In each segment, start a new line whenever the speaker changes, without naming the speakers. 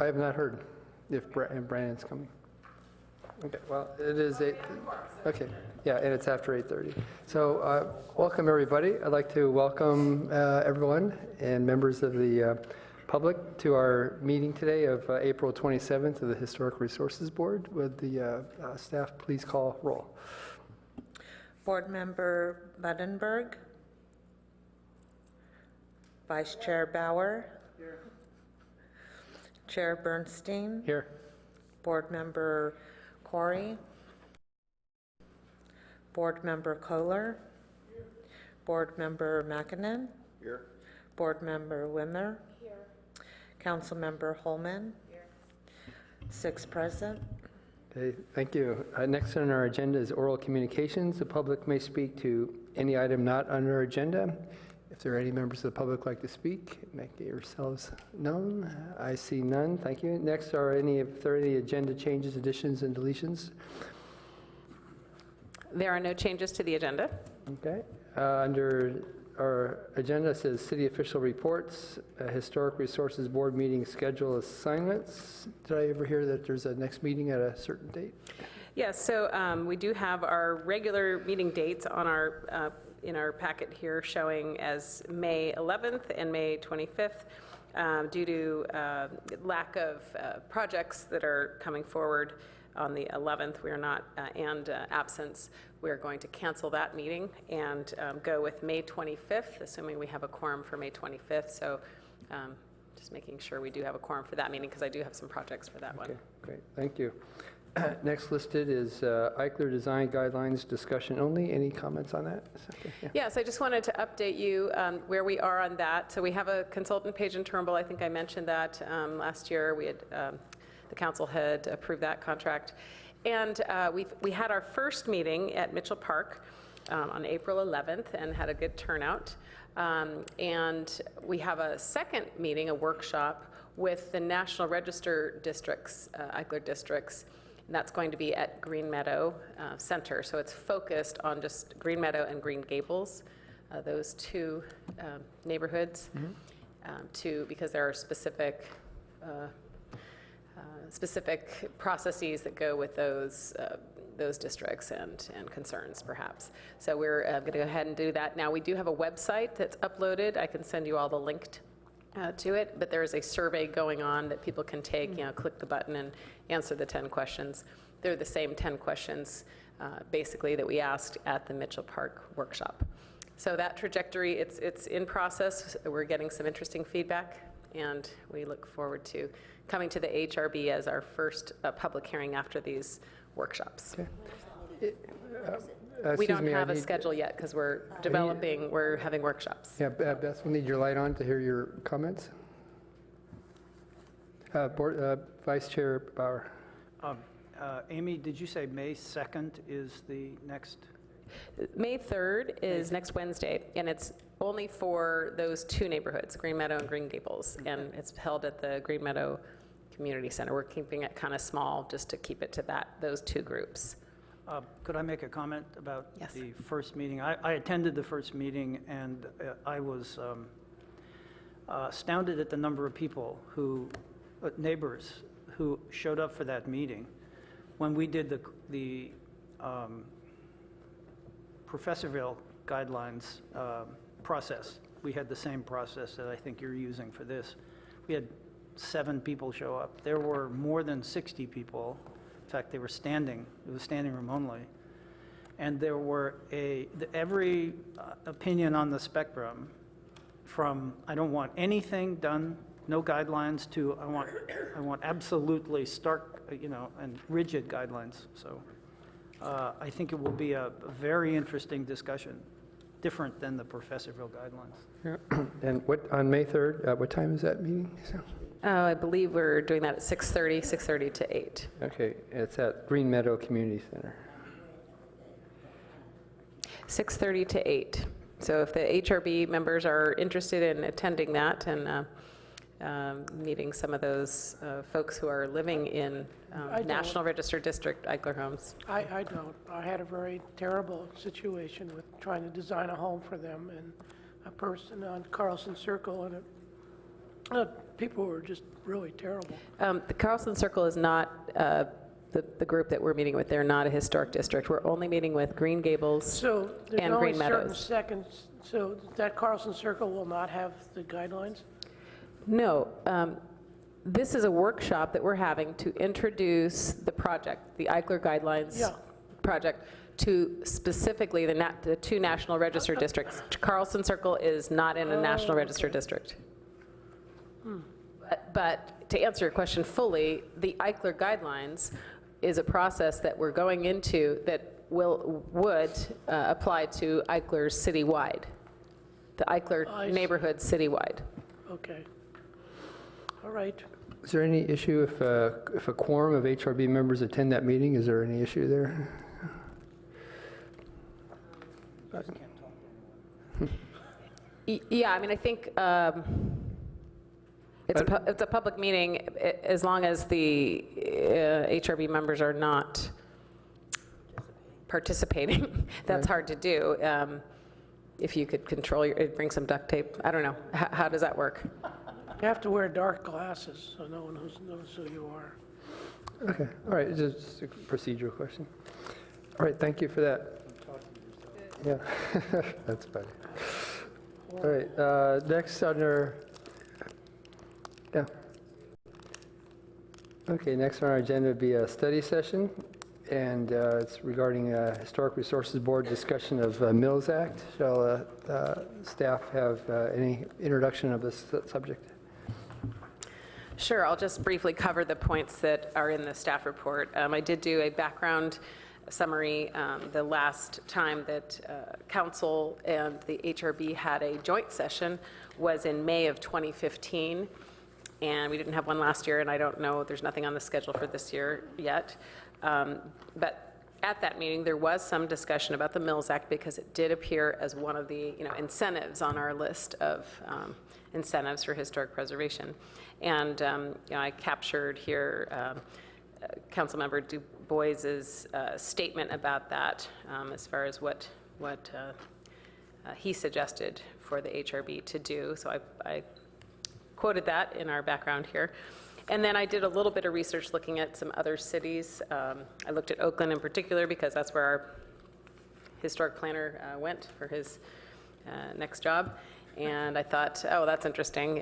I have not heard if Brandon's coming. Okay, well, it is 8. Okay, yeah, and it's after 8:30. So welcome, everybody. I'd like to welcome everyone and members of the public to our meeting today of April 27th of the Historic Resources Board. Would the staff please call roll?
Board Member Budenberg. Vice Chair Bauer. Here. Chair Bernstein.
Here.
Board Member Corey. Board Member Kohler. Here. Board Member McKinnon.
Here.
Board Member Wimmer. Here. Council Member Holman. Here. 6 present.
Okay, thank you. Next on our agenda is oral communications. The public may speak to any item not on our agenda. If there are any members of the public who like to speak, make yourselves known. I see none. Thank you. Next are if there are any agenda changes, additions, and deletions.
There are no changes to the agenda.
Okay. Under our agenda it says city official reports, Historic Resources Board meeting schedule assignments. Did I ever hear that there's a next meeting at a certain date?
Yes, so we do have our regular meeting dates on our in our packet here showing as May 11th and May 25th. Due to lack of projects that are coming forward on the 11th, we are not, and absence, we are going to cancel that meeting and go with May 25th, assuming we have a quorum for May 25th. So just making sure we do have a quorum for that meeting because I do have some projects for that one.
Okay, great, thank you. Next listed is Eichler Design Guidelines discussion only. Any comments on that? Okay, yeah.
Yes, I just wanted to update you where we are on that. So we have a consultant, Page and Turnbull. I think I mentioned that last year. We had the council had approved that contract, and we had our first meeting at Mitchell Park on April 11th and had a good turnout. And we have a second meeting, a workshop with the National Register districts, Eichler districts. And that's going to be at Green Meadow Center. So it's focused on just Green Meadow and Green Gables, those two neighborhoods, because there are specific processes that go with those districts and concerns, perhaps. So we're going to go ahead and do that. Now, we do have a website that's uploaded. I can send you all the link to it, but there is a survey going on that people can take, click the button and answer the 10 questions. They're the same 10 questions, basically, that we asked at the Mitchell Park workshop. So that trajectory, it's in process. We're getting some interesting feedback, and we look forward to coming to the HRB as our first public hearing after these workshops.
Okay.
We don't have a schedule yet because we're developing, we're having workshops.
Yeah, Beth, we'll need your light on to hear your comments. Vice Chair Bauer.
Amy, did you say May 2nd is the next?
May 3rd is next Wednesday, and it's only for those two neighborhoods, Green Meadow and Green Gables, and it's held at the Green Meadow Community Center. We're keeping it kind of small just to keep it to those two groups.
Could I make a comment about
Yes.
the first meeting? I attended the first meeting, and I was astounded at the number of people neighbors who showed up for that meeting. When we did the Professorville guidelines process, we had the same process that I think you're using for this. We had 7 people show up. There were more than 60 people. In fact, they were standing. It was standing room only. And there were every opinion on the spectrum, from I don't want anything done, no guidelines, to I want absolutely stark, and rigid guidelines. So I think it will be a very interesting discussion, different than the Professorville guidelines.
Yeah. And on May 3rd, what time is that meeting?
I believe we're doing that at 6:30 to 8.
Okay, it's at Green Meadow Community Center.
6:30 to 8. So if the HRB members are interested in attending that and meeting some of those folks who are living in National Register District Eichler homes.
I don't. I had a very terrible situation with trying to design a home for them, and a person on Carlson Circle, and People were just really terrible.
The Carlson Circle is not the group that we're meeting with. They're not a historic district. We're only meeting with Green Gables
So there's
and
only
Green
certain
Meadows.
seconds, so that Carlson Circle will not have the guidelines?
No, this is a workshop that we're having to introduce the project, the Eichler Guidelines
Yeah.
project, to specifically the two National Register districts. Carlson Circle is not in a National Register district. But to answer your question fully, the Eichler Guidelines is a process that we're going into that would apply to Eichler's citywide, the Eichler
I see.
neighborhood citywide.
Okay. All right.
Is there any issue if a quorum of HRB members attend that meeting? Is there any issue there?
Yeah, I mean, I think it's a public meeting, as long as the HRB members are not participating. That's hard to do. If you could control bring some duct tape. I don't know. How does that work?
You have to wear dark glasses so no one knows who you are.
Okay, all right, it's just a procedural question. All right, thank you for that. Yeah, that's funny. All right, next under, yeah. Okay, next on our agenda would be a study session, and it's regarding Historic Resources Board discussion of Mills Act. Shall staff have any introduction of this subject?
Sure, I'll just briefly cover the points that are in the staff report. I did do a background summary the last time that Council and the HRB had a joint session was in May of 2015, and we didn't have one last year, and I don't know, there's nothing on the schedule for this year yet. But at that meeting, there was some discussion about the Mills Act because it did appear as one of the incentives on our list of incentives for historic preservation. And I captured here Councilmember Du Bois's statement about that as far as what he suggested for the HRB to do. So I quoted that in our background here. And then I did a little bit of research looking at some other cities. I looked at Oakland in particular because that's where our historic planner went for his next job. And I thought, oh, that's interesting.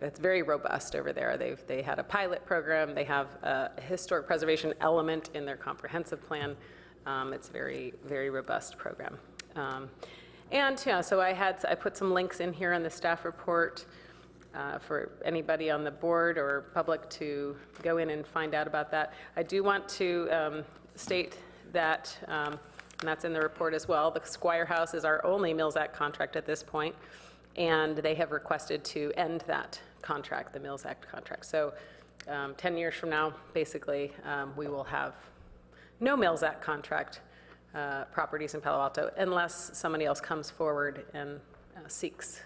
It's very robust over there. They had a pilot program. They have a historic preservation element in their comprehensive plan. It's a very, very robust program. So I put some links in here in the staff report for anybody on the board or public to go in and find out about that. I do want to state that, and that's in the report as well, the Squire House is our only Mills Act contract at this point. And they have requested to end that contract, the Mills Act contract. So 10 years from now, basically, we will have no Mills Act contract properties in Palo Alto unless somebody else comes forward and seeks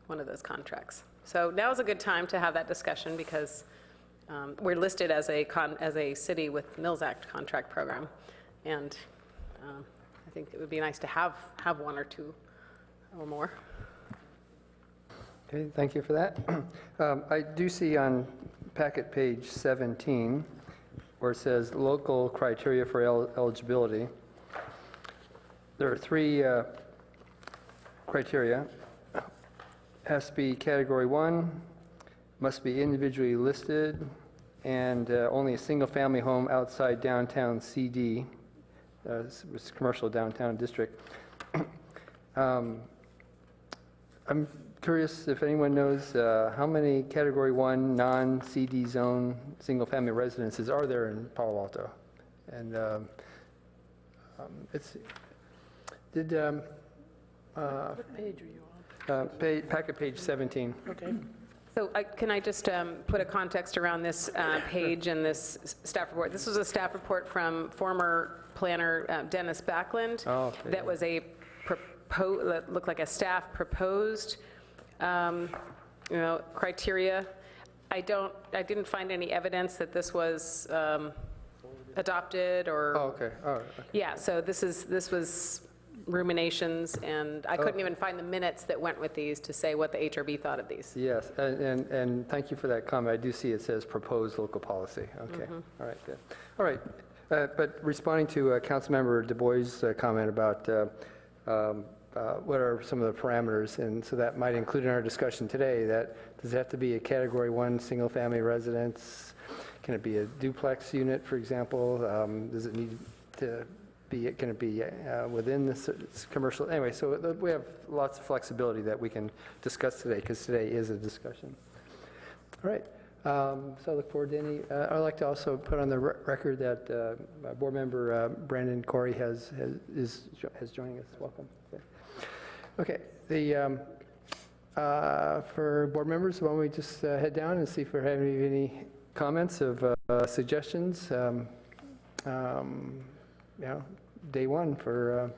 one of those contracts. So now is a good time to have that discussion because we're listed as a city with Mills Act contract program. And I think it would be nice to have one or two or more.
Okay, thank you for that. I do see on packet page 17 where it says local criteria for eligibility. There are three criteria. Has to be category 1, must be individually listed, and only a single family home outside downtown CD, commercial downtown district. I'm curious if anyone knows how many Category 1 non-CD zone single-family residences are there in Palo Alto? And
What page are you on?
packet page 17.
Okay.
So can I just put a context around this page and this staff report? This was a staff report from former planner Dennis Backlund.
Oh, okay.
That was that looked like a staff proposed criteria. I didn't find any evidence that this was adopted or.
Oh, okay. Oh, okay.
Yeah, so this was ruminations, and I couldn't even find the minutes that went with these to say what the HRB thought of these.
Yes, and thank you for that comment. I do see it says proposed local policy. Okay, all right, good. All right, but responding to Councilmember Du Bois' comment about what are some of the parameters, and so that might include in our discussion today, that does it have to be a Category 1 single-family residence? Can it be a duplex unit, for example? Does it need to be, can it be within the commercial? Anyway, so we have lots of flexibility that we can discuss today, because today is a discussion. All right, so I look forward to any, I'd like to also put on the record that Board Member Brandon Corey is joining us. Welcome. Okay, for board members, why don't we just head down and see if we're having any comments of suggestions? Day one for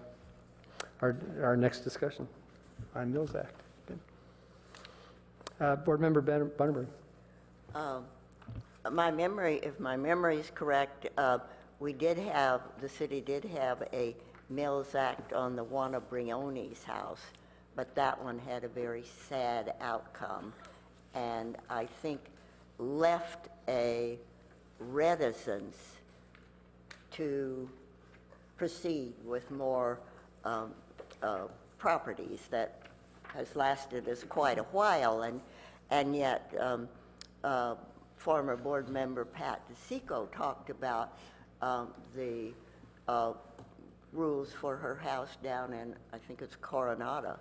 our next discussion on Mills Act. Good. Board Member Bunneberg.
My memory, if my memory is correct, the city did have a Mills Act on the one of Brioni's house, but that one had a very sad outcome, and I think left a reticence to proceed with more properties that has lasted us quite a while, and yet former board member Pat DeSico talked about the rules for her house down in, I think it's Coronado,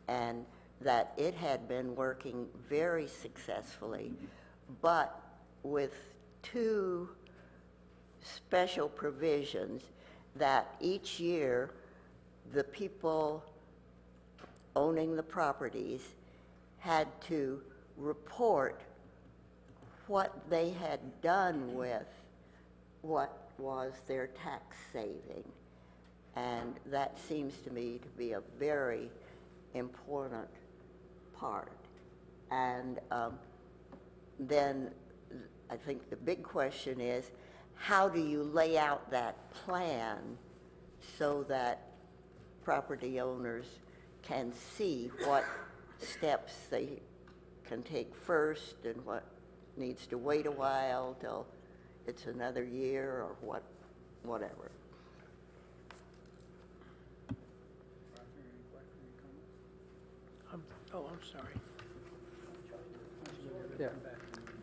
and that it had been working very successfully, but with two special provisions that each year the people owning the properties had to report what they had done with what was their tax saving. And that seems to me to be a very important part. And then I think the big question is, how do you lay out that plan so that property owners can see what steps they can take first and what needs to wait a while till it's another year or whatever.
I'm sorry.
Yeah.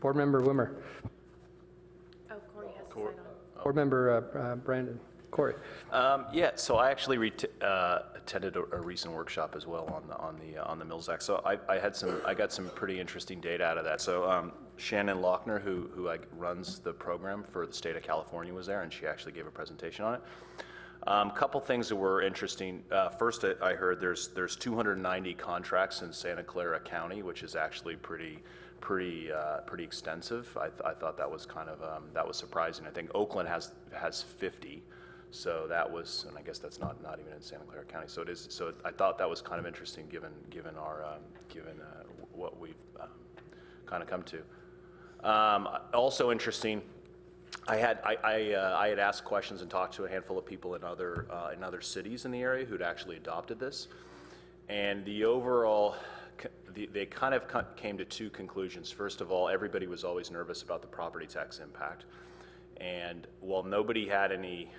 Board Member Wimmer.
Oh, Corey has to sign on.
Board Member Brandon Corey.
Yeah, so I actually attended a recent workshop as well on the Mills Act. So I got some pretty interesting data out of that. So Shannon Lochner, who runs the program for the state of California, was there, and she actually gave a presentation on it. Couple things that were interesting. First, I heard there's 290 contracts in Santa Clara County, which is actually pretty extensive. I thought that was kind of that was surprising. I think Oakland has 50. So that was, and I guess that's not even in Santa Clara County. So it is. So I thought that was kind of interesting, given what we've kind of come to. Also interesting. I had asked questions and talked to a handful of people in other cities in the area who'd actually adopted this, and the overall. They kind of came to two conclusions. First of all, everybody was always nervous about the property tax impact, and while nobody had any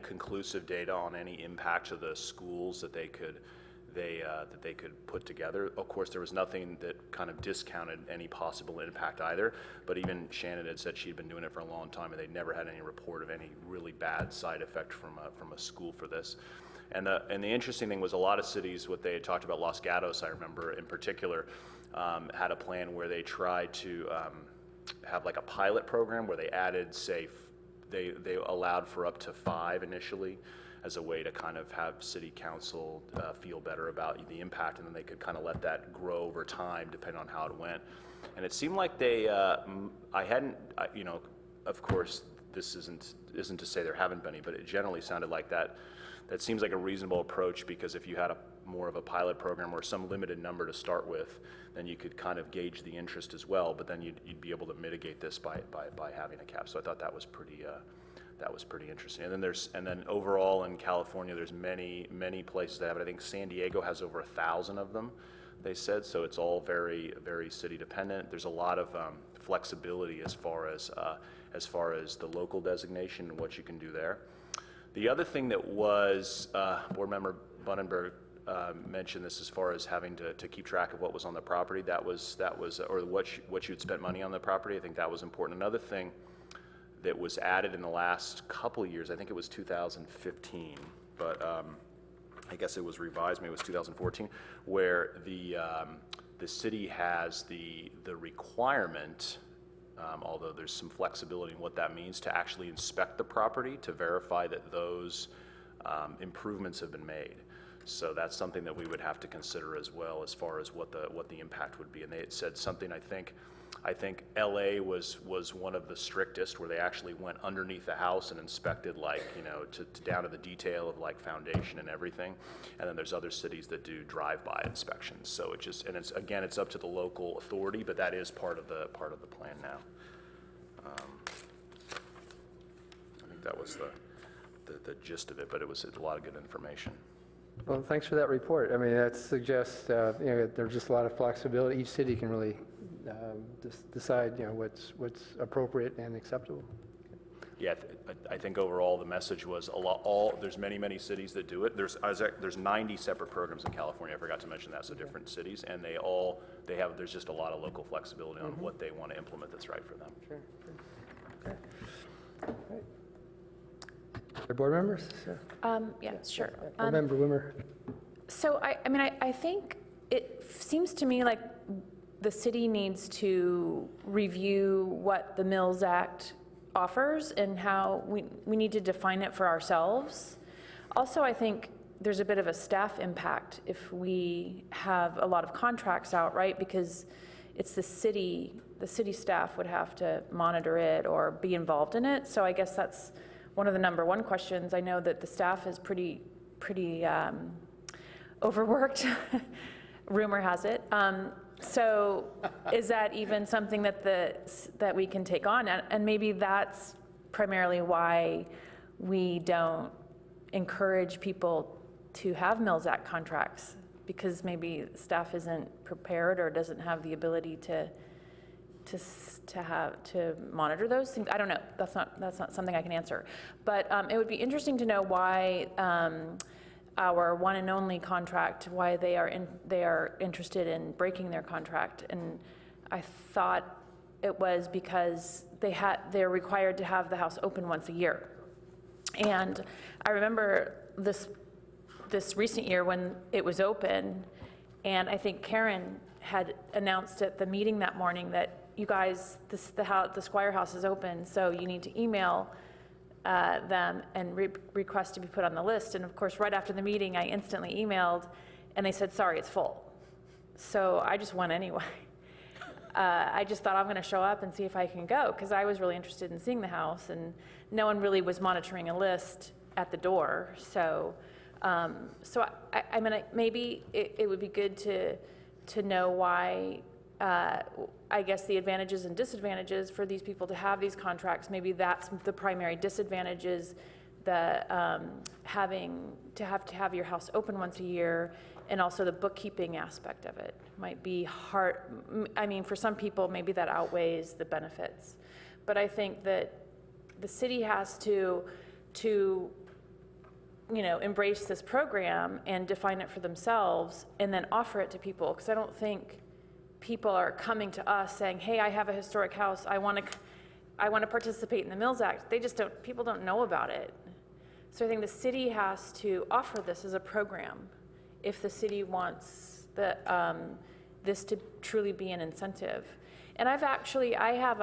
conclusive data on any impact to the schools that they could put together. Of course, there was nothing that kind of discounted any possible impact either. But even Shannon had said she'd been doing it for a long time, and they'd never had any report of any really bad side effect from a school for this. And the interesting thing was a lot of cities, what they had talked about, Los Gatos, I remember in particular, had a plan where they tried to have like a pilot program where they added, say, they allowed for up to 5 initially as a way to kind of have city council feel better about the impact, and then they could kind of let that grow over time depending on how it went. And it seemed like they, of course, this isn't to say there haven't been any, but it generally sounded like that. That seems like a reasonable approach, because if you had more of a pilot program or some limited number to start with, then you could kind of gauge the interest as well, but then you'd be able to mitigate this by having a cap. So I thought that was that was pretty interesting. And then overall in California, there's many places that have it. I think San Diego has over 1,000 of them, they said. So it's all very, very city dependent. There's a lot of flexibility as far as the local designation and what you can do there. The other thing that was, Board Member Bunnenberg mentioned this as far as having to keep track of what was on the property. That was or what you'd spent money on the property. I think that was important. Another thing that was added in the last couple of years, I think it was 2015, but I guess it was revised, maybe it was 2014, where the city has the requirement, although there's some flexibility in what that means, to actually inspect the property to verify that those improvements have been made. So that's something that we would have to consider as well, as far as what the impact would be. And they had said something, I think LA was one of the strictest, where they actually went underneath the house and inspected, like, you know, to down to the detail of like foundation and everything. And then there's other cities that do drive-by inspections. So it just, and it's up to the local authority, but that is part of the plan now. I think that was the gist of it, but it's a lot of good information.
Well, thanks for that report. I mean, that suggests, there's just a lot of flexibility. Each city can really decide, what's appropriate and acceptable.
Yeah, I think overall the message was there's many cities that do it. There's 90 separate programs in California. I forgot to mention that, so different cities, and there's just a lot of local flexibility on what they want to implement that's right for them.
Sure. Okay. All right. Other board members?
Yeah, sure.
Board Member Wimmer.
So I think it seems to me like the city needs to review what the Mills Act offers and how we need to define it for ourselves. Also, I think there's a bit of a staff impact if we have a lot of contracts out, right? Because it's the city staff would have to monitor it or be involved in it. So I guess that's one of the number one questions. I know that the staff is pretty overworked, rumor has it. So is that even something that we can take on? And maybe that's primarily why we don't encourage people to have Mills Act contracts, because maybe staff isn't prepared or doesn't have the ability to monitor those things. I don't know. That's not something I can answer. But it would be interesting to know why our one and only contract, why they are interested in breaking their contract. And I thought it was because they're required to have the house open once a year. And I remember this recent year when it was open, and I think Karen had announced at the meeting that morning that, you guys, the Squire House is open, so you need to email them and request to be put on the list. And of course, right after the meeting, I instantly emailed, and they said, sorry, it's full. So I just went anyway. I just thought I'm going to show up and see if I can go, because I was really interested in seeing the house, and no one really was monitoring a list at the door. So, I mean, maybe it would be good to know why. I guess the advantages and disadvantages for these people to have these contracts, maybe that's the primary disadvantage is the having to have your house open once a year, and also the bookkeeping aspect of it might be hard. I mean, for some people, maybe that outweighs the benefits. But I think that the city has to embrace this program and define it for themselves and then offer it to people, because I don't think people are coming to us saying, hey, I have a historic house, I want to participate in the Mills Act. People don't know about it. So I think the city has to offer this as a program if the city wants this to truly be an incentive. And I have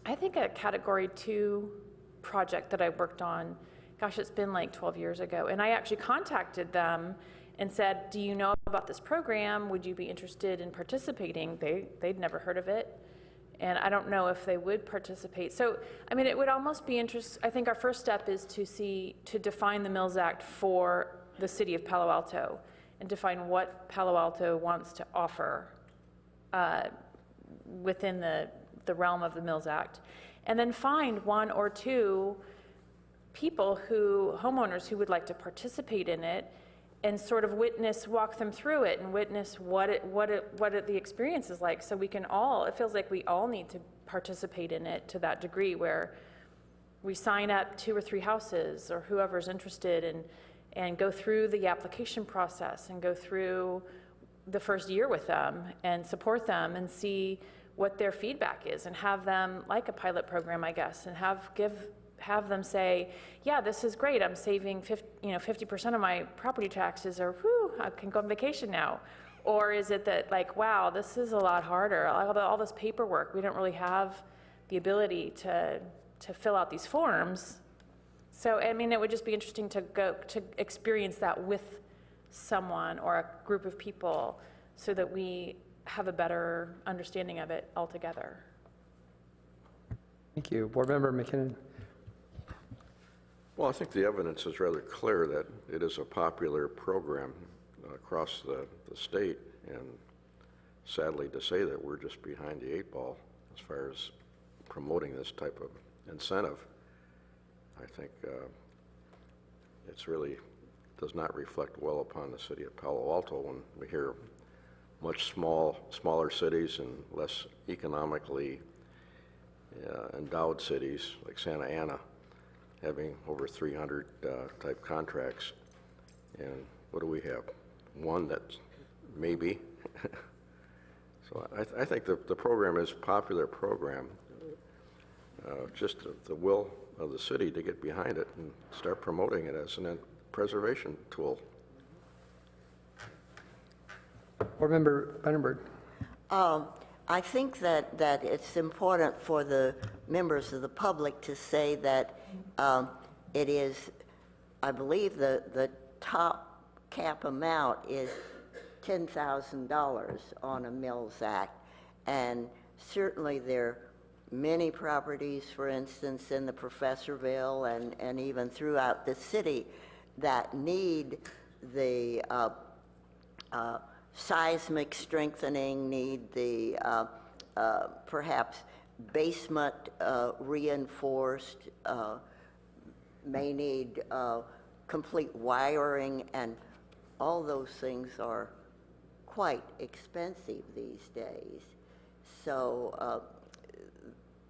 I think a Category 2 project that I worked on, gosh, it's been like 12 years ago, and I actually contacted them and said, do you know about this program? Would you be interested in participating? They'd never heard of it, and I don't know if they would participate. So, I mean, it would almost be interesting. I think our first step is to define the Mills Act for the city of Palo Alto and define what Palo Alto wants to offer within the realm of the Mills Act. and then find one or two homeowners who would like to participate in it, and sort of walk them through it and witness the experience is like, so we can all, it feels like we all need to participate in it to that degree, where we sign up 2 or 3 houses or whoever's interested, and go through the application process and go through the first year with them and support them and see what their feedback is, and have them, like a pilot program, I guess, and have them say, yeah, this is great, I'm saving 50% of my property taxes, or whew, I can go on vacation now. Or is it that, like, wow, this is a lot harder, all this paperwork, we don't really have the ability to fill out these forms. So, I mean, it would just be interesting to go to experience that with someone or a group of people, so that we have a better understanding of it altogether.
Thank you. Board Member McKinnon.
Well, I think the evidence is rather clear that it is a popular program across the state, and sadly to say that we're just behind the 8 ball as far as promoting this type of incentive. I think it's really does not reflect well upon the city of Palo Alto when we hear much smaller cities and less economically endowed cities like Santa Ana having over 300 type contracts. And what do we have? One that's maybe. So I think the program is a popular program. Just the will of the city to get behind it and start promoting it as a preservation tool.
Board Member Vandenberg.
I think that it's important for the members of the public to say that it is, I believe the top cap amount is $10,000 on a Mills Act, and certainly there are many properties, for instance, in the Professorville and even throughout the city that need the seismic strengthening, need the perhaps basement reinforced, may need complete wiring, and all those things are quite expensive these days. So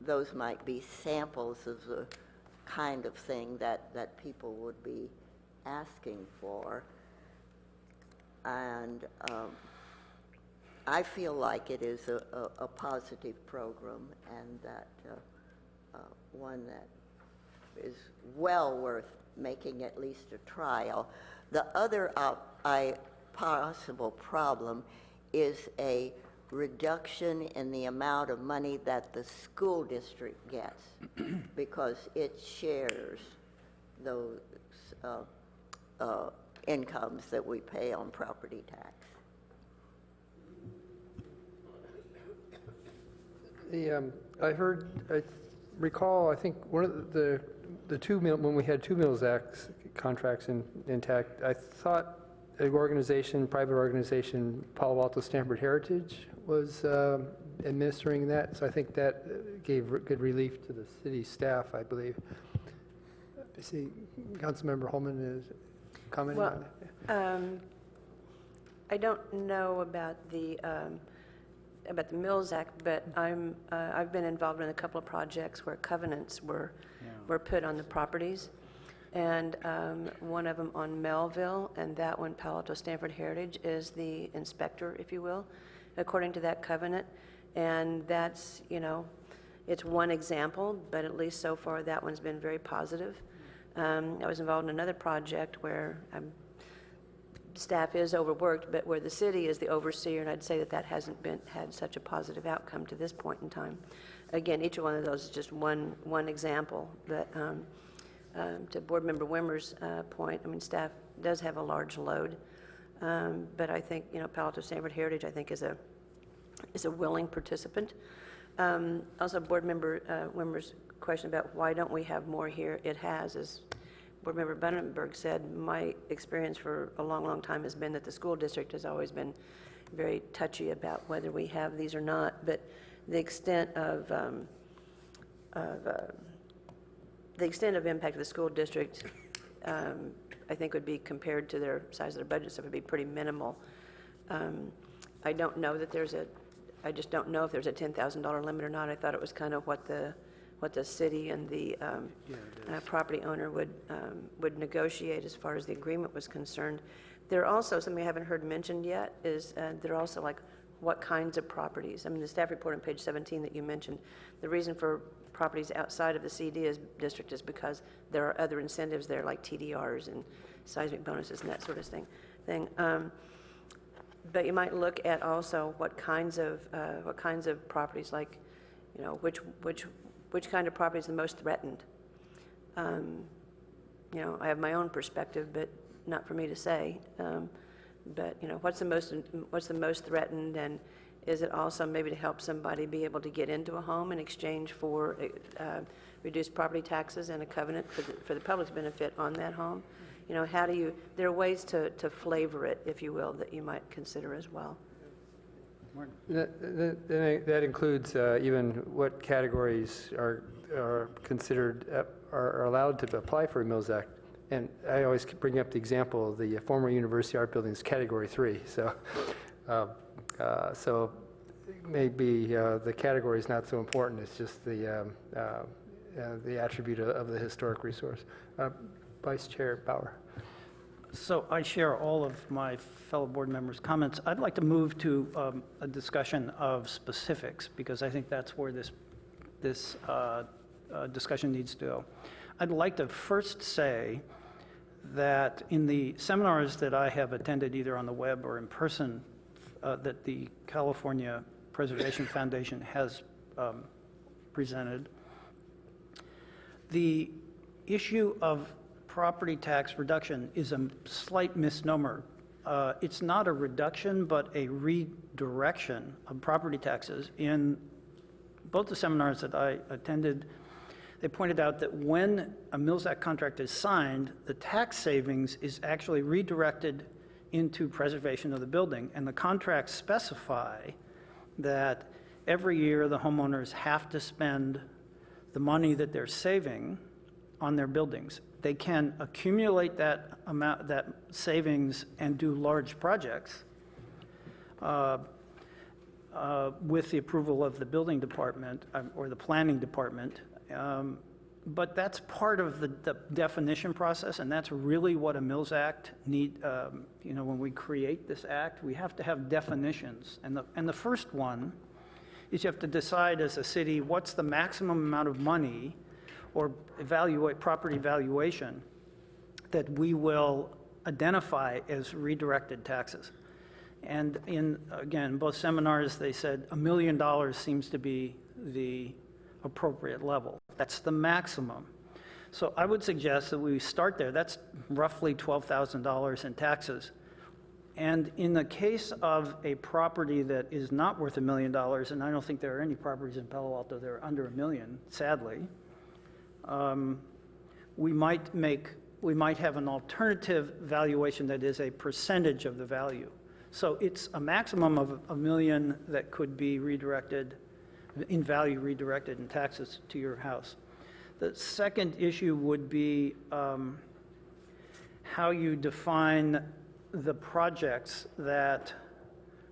those might be samples of the kind of thing that people would be asking for. And I feel like it is a positive program, and that one that is well worth making at least a trial. The other possible problem is a reduction in the amount of money that the school district gets because it shares those incomes that we pay on property tax.
I recall, I think one of the when we had 2 Mills Act contracts intact, I thought an organization, private organization, Palo Alto Stanford Heritage, was administering that. So I think that gave good relief to the city staff, I believe. I see Councilmember Holman is commenting on it.
I don't know about the Mills Act, but I've been involved in a couple of projects where covenants were put on the properties, and one of them on Melville, and that one, Palo Alto Stanford Heritage, is the inspector, if you will, according to that covenant. And that's, it's one example, but at least so far that one's been very positive. I was involved in another project where staff is overworked, but where the city is the overseer, and I'd say that hasn't had such a positive outcome to this point in time. Again, each one of those is just one example. But to Board Member Wimmer's point, I mean, staff does have a large load, but I think Palo Alto Stanford Heritage, I think, is a willing participant. Also, Board Member Wimmer's question about why don't we have more here? It has, as Board Member Bunenberg said, my experience for a long, long time has been that the school district has always been very touchy about whether we have these or not, but the extent of the extent of impact of the school district, I think would be compared to their size of their budget, so it would be pretty minimal. I don't know that I just don't know if there's a $10,000 limit or not. I thought it was kind of what the city and the property owner would negotiate as far as the agreement was concerned. There are also, something I haven't heard mentioned yet, is there are also like what kinds of properties. I mean, the staff report on page 17 that you mentioned, the reason for properties outside of the CD district is because there are other incentives there like TDRs and seismic bonuses and that sort of thing. But you might look at also what kinds of properties, like, you know, which kind of property is the most threatened. You know, I have my own perspective, but not for me to say. But you know, what's the most threatened, and is it also maybe to help somebody be able to get into a home in exchange for reduced property taxes and a covenant for the public's benefit on that home? You know, how do you? There are ways to flavor it, if you will, that you might consider as well.
That includes even what categories are considered are allowed to apply for a Mills Act. And I always bring up the example of the former University Art Building's Category 3. So maybe the category is not so important. It's just the attribute of the historic resource. Vice Chair Bauer.
So I share all of my fellow board members' comments. I'd like to move to a discussion of specifics, because I think that's where this discussion needs to go. I'd like to first say that in the seminars that I have attended, either on the web or in person, that the California Preservation Foundation has presented, the issue of property tax reduction is a slight misnomer. It's not a reduction, but a redirection of property taxes. In both the seminars that I attended, they pointed out that when a Mills Act contract is signed, the tax savings is actually redirected into preservation of the building. And the contracts specify that every year the homeowners have to spend the money that they're saving on their buildings. They can accumulate that amount, that savings, and do large projects with the approval of the building department or the planning department. But that's part of the definition process, and that's really what a Mills Act need. You know, when we create this act, we have to have definitions. And the first one is you have to decide as a city what's the maximum amount of money or property valuation that we will identify as redirected taxes. And again, both seminars, they said $1 million seems to be the appropriate level. That's the maximum. So I would suggest that we start there. That's roughly $12,000 in taxes. And in the case of a property that is not worth $1 million, and I don't think there are any properties in Palo Alto that are under $1 million, sadly, we might have an alternative valuation that is a percentage of the value. So it's a maximum of $1 million that could be redirected, in value redirected in taxes to your house. The second issue would be how you define the projects that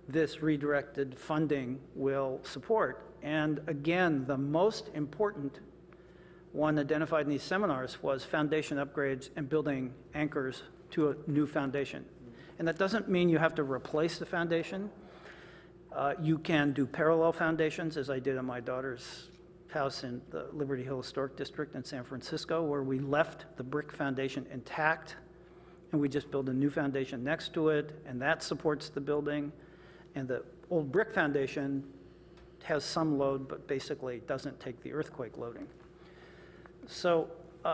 this redirected funding will support. And again, the most important one identified in these seminars was foundation upgrades and building anchors to a new foundation. And that doesn't mean you have to replace the foundation. You can do parallel foundations, as I did on my daughter's house in the Liberty Hill Historic District in San Francisco, where we left the brick foundation intact, and we just built a new foundation next to it, and that supports the building. And the old brick foundation has some load, but basically doesn't take the earthquake loading. So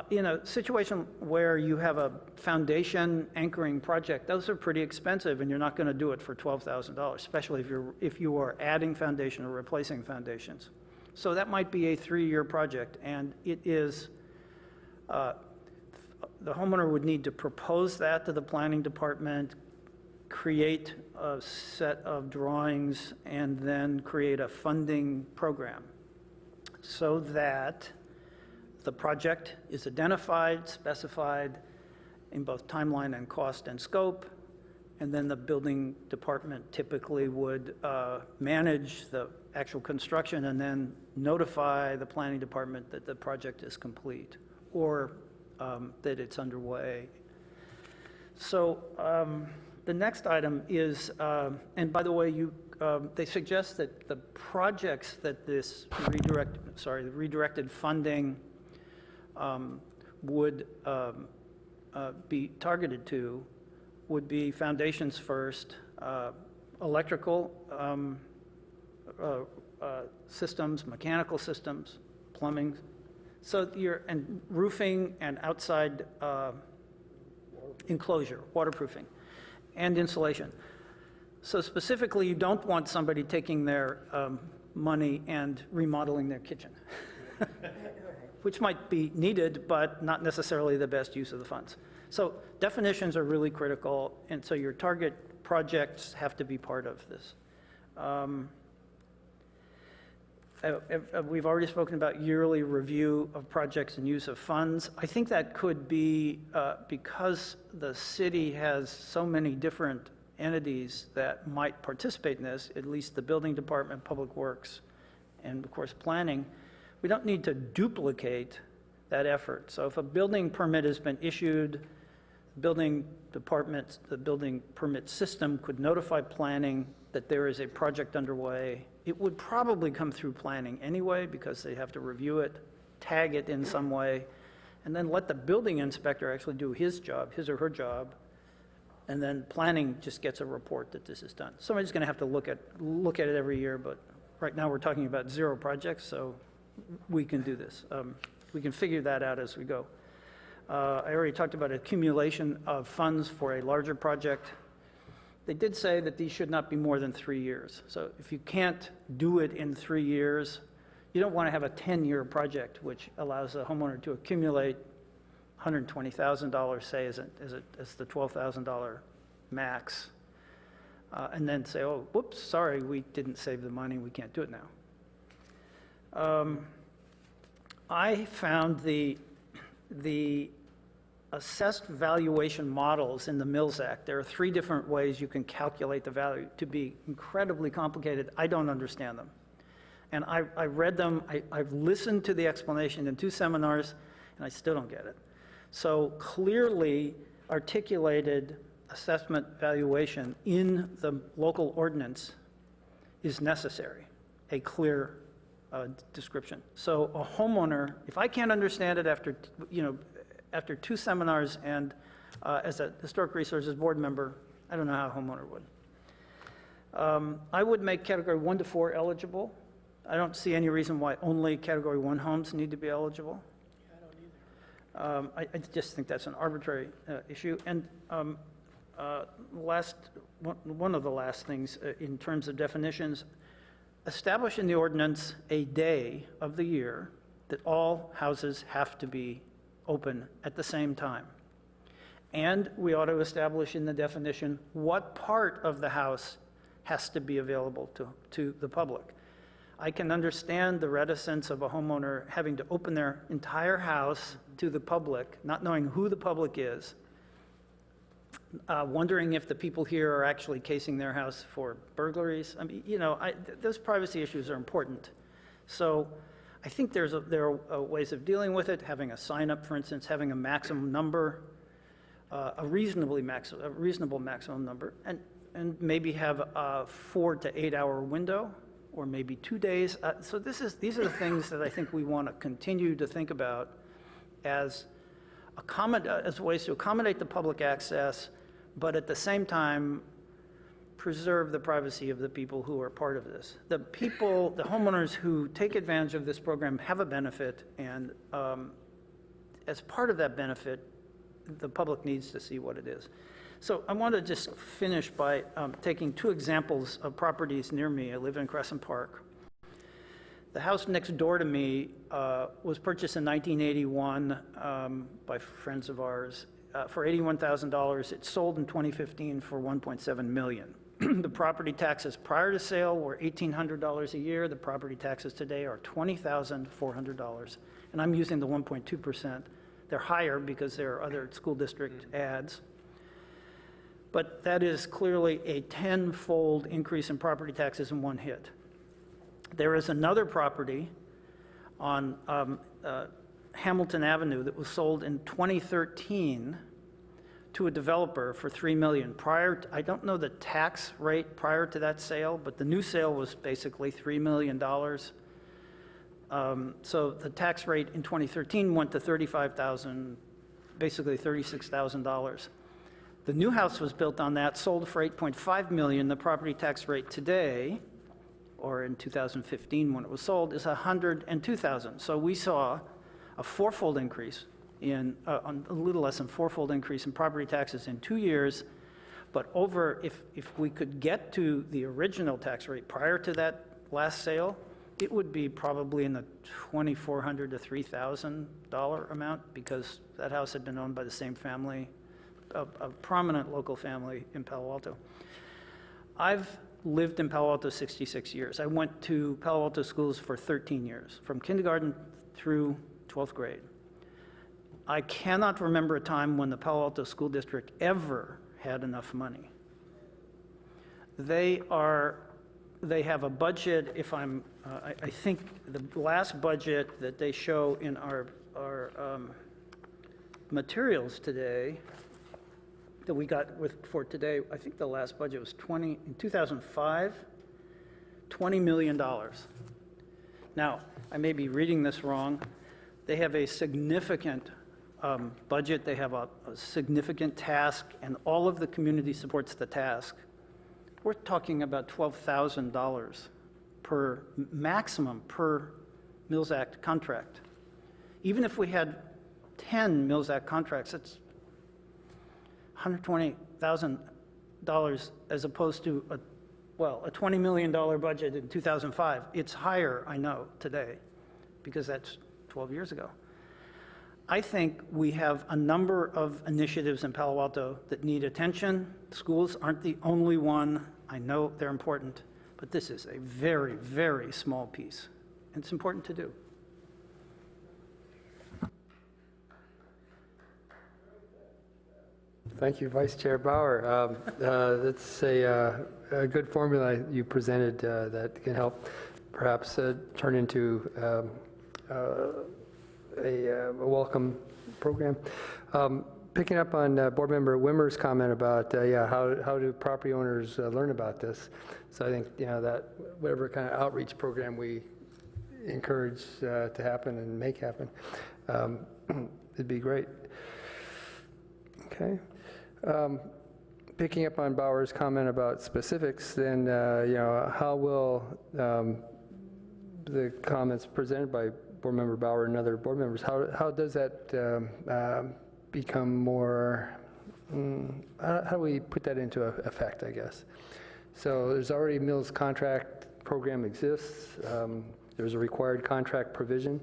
in a situation where you have a foundation anchoring project, those are pretty expensive, and you're not going to do it for $12,000, especially if you are adding foundation or replacing foundations. So that might be a 3-year project, and it is, the homeowner would need to propose that to the planning department, create a set of drawings, and then create a funding program. so that the project is identified, specified in both timeline and cost and scope, and then the building department typically would manage the actual construction and then notify the planning department that the project is complete or that it's underway. So the next item is, and by the way, they suggest that the projects that this redirected funding would be targeted to would be foundations first, electrical systems, mechanical systems, plumbing, and roofing and outside enclosure, waterproofing, and insulation. So specifically, you don't want somebody taking their money and remodeling their kitchen, which might be needed, but not necessarily the best use of the funds. So definitions are really critical, and so your target projects have to be part of this. We've already spoken about yearly review of projects and use of funds. I think that could be, because the city has so many different entities that might participate in this, at least the building department, public works, and of course planning, we don't need to duplicate that effort. So if a building permit has been issued, building department, the building permit system could notify planning that there is a project underway. It would probably come through planning anyway because they have to review it, tag it in some way, and then let the building inspector actually do his job, his or her job, and then planning just gets a report that this is done. Somebody's going to have to look at it every year, but right now we're talking about 0 projects, so we can do this. We can figure that out as we go. I already talked about accumulation of funds for a larger project. They did say that these should not be more than 3 years. So if you can't do it in 3 years, you don't want to have a 10-year project, which allows a homeowner to accumulate $120,000, say, as the $12,000 max, and then say, oh, whoops, sorry, we didn't save the money, we can't do it now. I found the assessed valuation models in the Mills Act. There are 3 different ways you can calculate the value to be incredibly complicated. I don't understand them. And I read them, I've listened to the explanation in 2 seminars, and I still don't get it. So clearly articulated assessment valuation in the local ordinance is necessary, a clear description. So a homeowner, if I can't understand it after 2 seminars and as a Historic Resources Board member, I don't know how a homeowner would. I would make category 1 to 4 eligible. I don't see any reason why only category 1 homes need to be eligible. I just think that's an arbitrary issue. And one of the last things in terms of definitions, establish in the ordinance a day of the year that all houses have to be open at the same time. And we ought to establish in the definition what part of the house has to be available to the public. I can understand the reticence of a homeowner having to open their entire house to the public, not knowing who the public is, wondering if the people here are actually casing their house for burglaries. I mean, those privacy issues are important. So I think there are ways of dealing with it, having a sign up, for instance, having a maximum number, a reasonable maximum number, and maybe have a 4 to 8 hour window, or maybe 2 days. So these are the things that I think we want to continue to think about as ways to accommodate the public access, but at the same time preserve the privacy of the people who are part of this. The homeowners who take advantage of this program have a benefit, and as part of that benefit, the public needs to see what it is. So I want to just finish by taking 2 examples of properties near me. I live in Crescent Park. The house next door to me was purchased in 1981 by friends of ours for $81,000. It sold in 2015 for $1.7 million. The property taxes prior to sale were $1,800 a year. The property taxes today are $20,400. And I'm using the 1.2%. They're higher because there are other school district ads. But that is clearly a tenfold increase in property taxes in one hit. There is another property on Hamilton Avenue that was sold in 2013 to a developer for $3 million. I don't know the tax rate prior to that sale, but the new sale was basically $3 million. So the tax rate in 2013 went to $35,000, basically $36,000. The new house was built on that, sold for $8.5 million. The property tax rate today, or in 2015 when it was sold, is $102,000. So we saw a fourfold increase in, a little less than fourfold increase in property taxes in 2 years. But if we could get to the original tax rate prior to that last sale, it would be probably in the $2,400 to $3,000 amount, because that house had been owned by the same family, a prominent local family in Palo Alto. I've lived in Palo Alto 66 years. I went to Palo Alto schools for 13 years, from kindergarten through 12th grade. I cannot remember a time when the Palo Alto School District ever had enough money. They have a budget, I think the last budget that they show in our materials today, that we got for today, I think the last budget was in 2005, $20 million. Now, I may be reading this wrong. They have a significant budget, they have a significant task, and all of the community supports the task. We're talking about $12,000 maximum per Mills Act contract. Even if we had 10 Mills Act contracts, it's $120,000 as opposed to a $20 million budget in 2005. It's higher, I know, today, because that's 12 years ago. I think we have a number of initiatives in Palo Alto that need attention. Schools aren't the only one. I know they're important, but this is a very, very small piece, and it's important to do.
Thank you, Vice Chair Bauer. That's a good formula you presented that can help perhaps turn into a welcome program. Picking up on Board Member Wimmer's comment about how do property owners learn about this? So I think that whatever kind of outreach program we encourage to happen and make happen, it'd be great. Okay. Picking up on Bauer's comment about specifics, then how will the comments presented by Board Member Bauer and other board members, how does that become more, how do we put that into effect, I guess? So there's already Mills contract program exists. There's a required contract provision.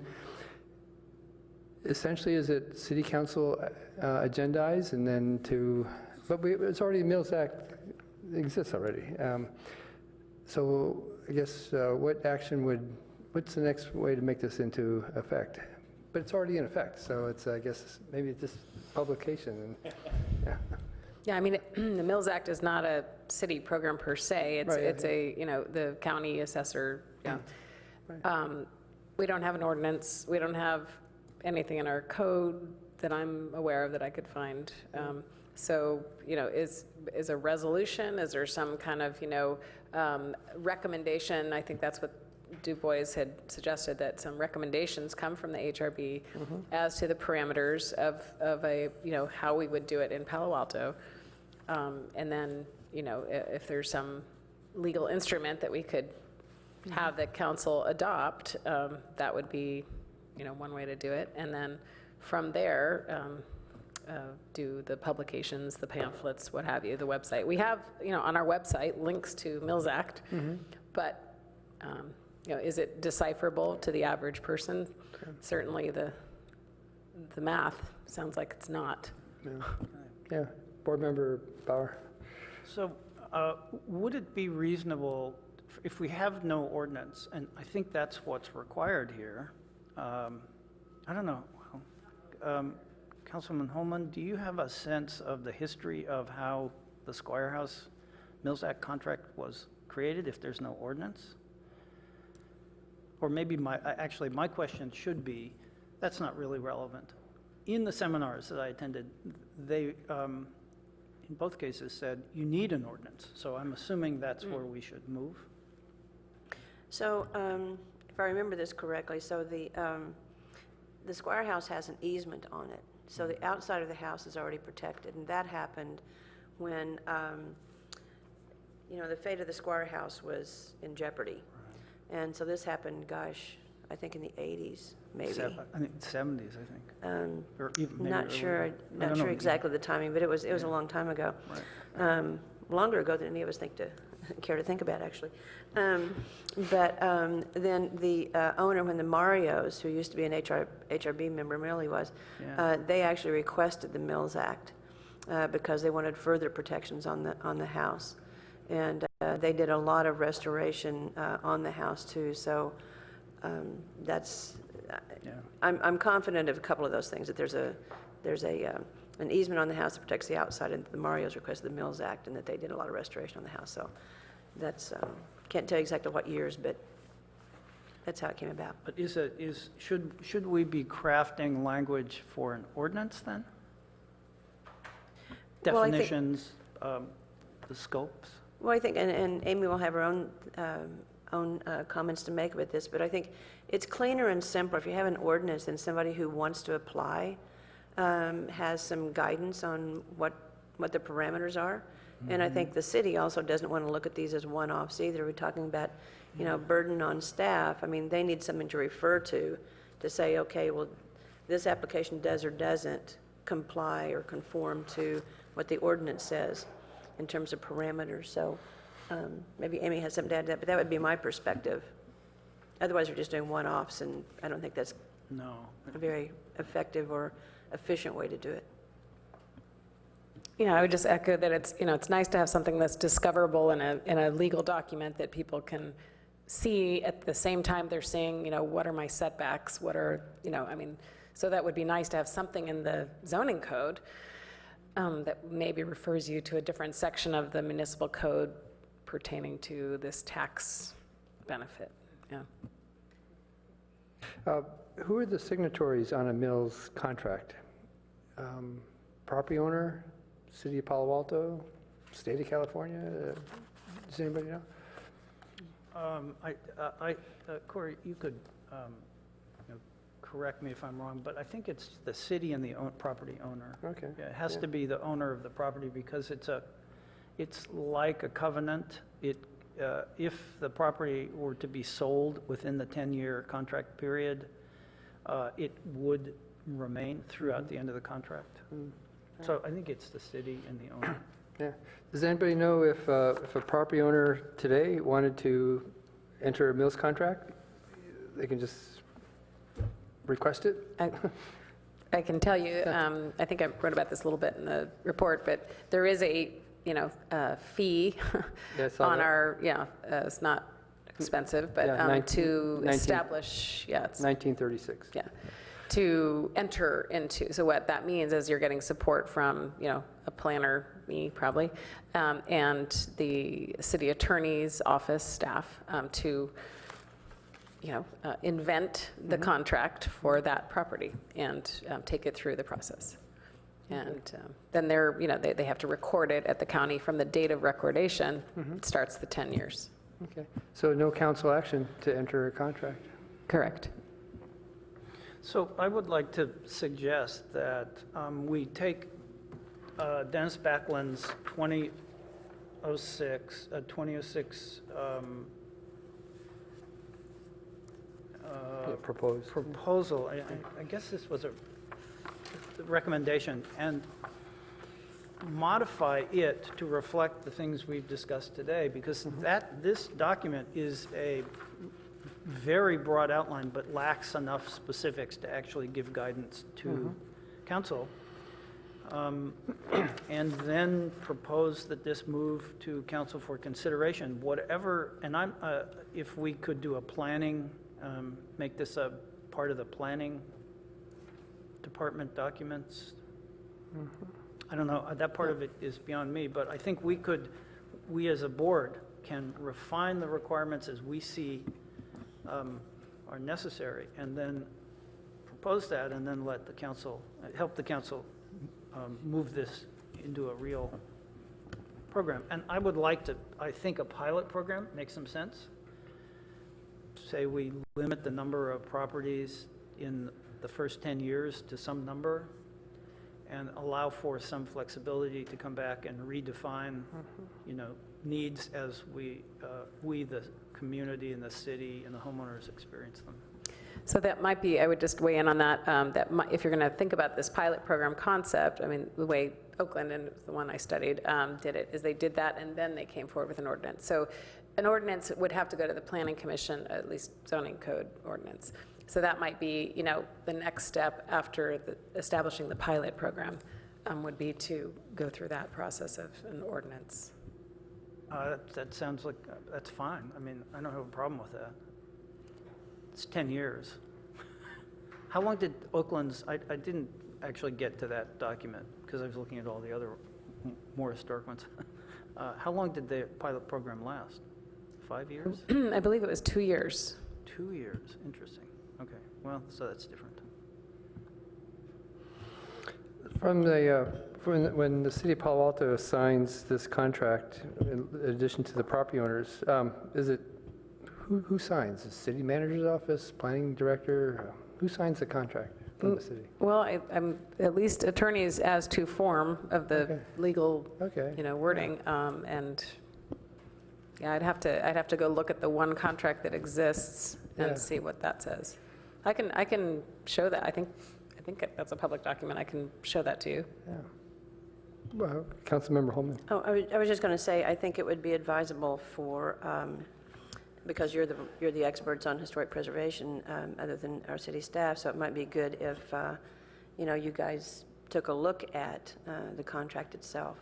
Essentially, is it City Council agendized and then it's already Mills Act exists already. So I guess what's the next way to make this into effect? But it's already in effect, so it's, I guess, maybe just publication. And,
Yeah, I mean, the Mills Act is not a city program per se. It's the county assessor. Yeah. Right. We don't have an ordinance. We don't have anything in our code that I'm aware of that I could find. So, is a resolution? Is there some kind of, recommendation? I think that's what Du Bois had suggested, that some recommendations come from the HRB as to the parameters of how we would do it in Palo Alto. And then, if there's some legal instrument that we could have the council adopt, that would be, one way to do it. And then from there, do the publications, the pamphlets, what have you, the website. We have, on our website, links to Mills Act, but is it decipherable to the average person? Okay. Certainly the math sounds like it's not.
Yeah. Board Member Bauer.
So Would it be reasonable, if we have no ordinance, and I think that's what's required here, I don't know, Councilman Holman, do you have a sense of the history of how the Squire House Mills Act contract was created if there's no ordinance? Or maybe actually my question should be, that's not really relevant. In the seminars that I attended, they, in both cases, said you need an ordinance. So I'm assuming that's where we should move.
So, if I remember this correctly, so the Squire House has an easement on it. So the outside of the house is already protected, and that happened when, the fate of the Squire House was in jeopardy. And so this happened, gosh, I think in the 80s, maybe.
I think 70s, I think. Or even maybe
Not
earlier.
sure,
I
not
don't
sure
know.
exactly the timing, but it was a long time ago.
Right.
Longer ago than any of us care to think about, actually. Then the owner, when the Marios, who used to be an HRB member, Millie was,
Yeah.
they actually requested the Mills Act because they wanted further protections on the house. And they did a lot of restoration on the house too. So that's,
Yeah.
I'm confident of a couple of those things, that there's an easement on the house that protects the outside, and the Marios requested the Mills Act, and that they did a lot of restoration on the house. So that's, can't tell you exactly what years, but that's how it came about.
But should we be crafting language for an ordinance then?
Well, I think-
Definitions, the scopes?
Well, I think, and Amy will have her own comments to make with this, but I think it's cleaner and simpler if you have an ordinance, and somebody who wants to apply has some guidance on what the parameters are. And I think the city also doesn't want to look at these as one-offs either. We're talking about, burden on staff. I mean, they need something to refer to say, okay, well, this application does or doesn't comply or conform to what the ordinance says in terms of parameters. So maybe Amy has something to add to that, but that would be my perspective. Otherwise, we're just doing one-offs, and I don't think that's
No.
a very effective or efficient way to do it.
Yeah, I would just echo that it's nice to have something that's discoverable in a legal document that people can see at the same time they're saying, what are my setbacks? What are, so that would be nice to have something in the zoning code that maybe refers you to a different section of the municipal code pertaining to this tax benefit. Yeah.
Who are the signatories on a Mills contract? Property owner, City of Palo Alto, State of California? Does anybody know?
Corey, you could correct me if I'm wrong, but I think it's the city and the property owner.
Okay.
Yeah, it has to be the owner of the property because it's like a covenant. If the property were to be sold within the 10-year contract period, it would remain throughout the end of the contract. So I think it's the city and the owner.
Yeah. Does anybody know if a property owner today wanted to enter a Mills contract, they can just request it?
I can tell you, I think I wrote about this a little bit in the report, but there is a fee
Yeah, I saw
on
that.
our, it's not expensive, but
Yeah,
to
19
establish, it's
1936.
Yeah, to enter into, so what that means is you're getting support from, a planner, me probably, and the city attorney's office staff to, invent the contract for that property and take it through the process. And then they have to record it at the county from the date of recordation. It starts the 10 years.
Okay. So no council action to enter a contract?
Correct.
So I would like to suggest that we take Dennis Backlund's 2006
Proposed.
proposal. I guess this was a recommendation, and modify it to reflect the things we've discussed today, because this document is a very broad outline, but lacks enough specifics to actually give guidance to council. and then propose that this move to council for consideration, whatever, and if we could do a planning, make this a part of the planning department documents. I don't know, that part of it is beyond me, but I think we as a board can refine the requirements as we see are necessary, and then propose that, and then let the council, help the council move this into a real program. And I would like to, I think a pilot program makes some sense. Say we limit the number of properties in the first 10 years to some number, and allow for some flexibility to come back and redefine, needs as we, the community and the city and the homeowners experience them.
So that might be, I would just weigh in on that, if you're going to think about this pilot program concept, I mean, the way Oakland, and the one I studied, did it, is they did that and then they came forward with an ordinance. So an ordinance would have to go to the Planning Commission, at least zoning code ordinance. So that might be, the next step after establishing the pilot program would be to go through that process of an ordinance.
That sounds like, that's fine. I mean, I don't have a problem with that. It's 10 years. How long did Oakland's, I didn't actually get to that document because I was looking at all the other more historic ones. How long did the pilot program last? 5 years?
I believe it was 2 years.
2 years, interesting. Okay, well, so that's different.
From when the city of Palo Alto signs this contract, in addition to the property owners, is it, who signs? The city manager's office, planning director? Who signs the contract from the city?
Well, I'm at least attorneys as to form of the legal, wording, and yeah, I'd have to go look at the one contract that exists and see what that says. I can show that. I think that's a public document. I can show that to you.
Yeah. Well, Councilmember Holman.
Oh, I was just going to say, I think it would be advisable for, because you're the experts on historic preservation, other than our city staff, so it might be good if, you guys took a look at the contract itself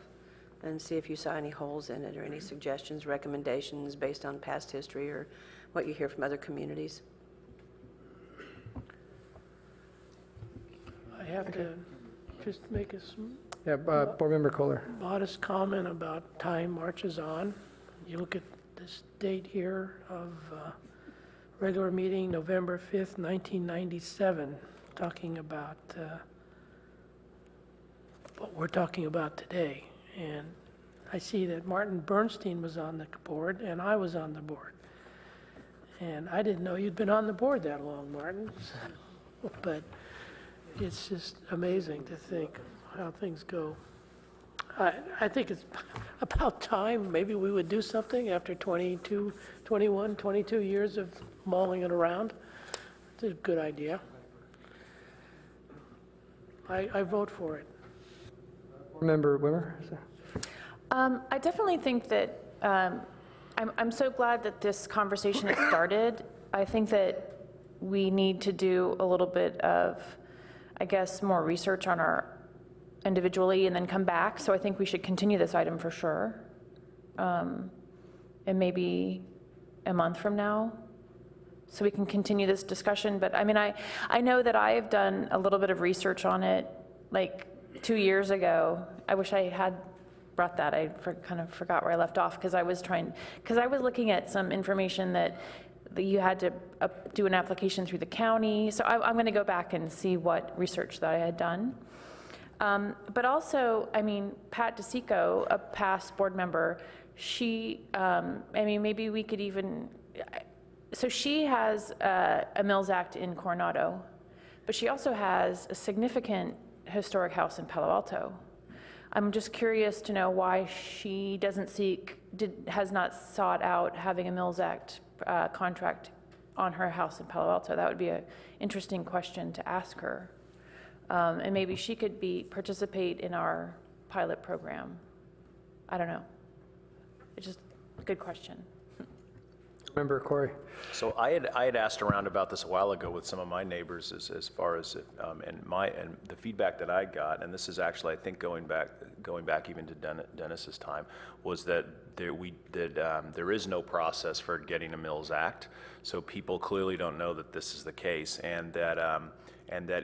and see if you saw any holes in it or any suggestions, recommendations based on past history or what you hear from other communities.
I have to just make a
Yeah, Board Member Kohler.
modest comment about time marches on. You look at this date here of regular meeting, November 5th, 1997, talking about what we're talking about today. And I see that Martin Bernstein was on the board and I was on the board. And I didn't know you'd been on the board that long, Martin. But it's just amazing to think how things go. I think it's about time maybe we would do something after 22 years of mulling it around. It's a good idea. I vote for it.
Board Member Wimmer.
I definitely think that I'm so glad that this conversation has started. I think that we need to do a little bit of, I guess, more research on our individually and then come back. So I think we should continue this item for sure. And maybe a month from now, so we can continue this discussion. But I mean, I know that I've done a little bit of research on it like 2 years ago. I wish I had brought that. I kind of forgot where I left off because I was looking at some information that you had to do an application through the county. So I'm going to go back and see what research that I had done. But also, I mean, Pat DeSico, a past board member, she, maybe we could even, so she has a Mills Act in Coronado, but she also has a significant historic house in Palo Alto. I'm just curious to know why she has not sought out having a Mills Act contract on her house in Palo Alto. That would be an interesting question to ask her. And maybe she could participate in our pilot program. I don't know. It's just a good question.
Member Corey.
So I had asked around about this a while ago with some of my neighbors as far as, and the feedback that I got, and this is actually, I think, going back even to Dennis's time, was that there is no process for getting a Mills Act. So people clearly don't know that this is the case, and that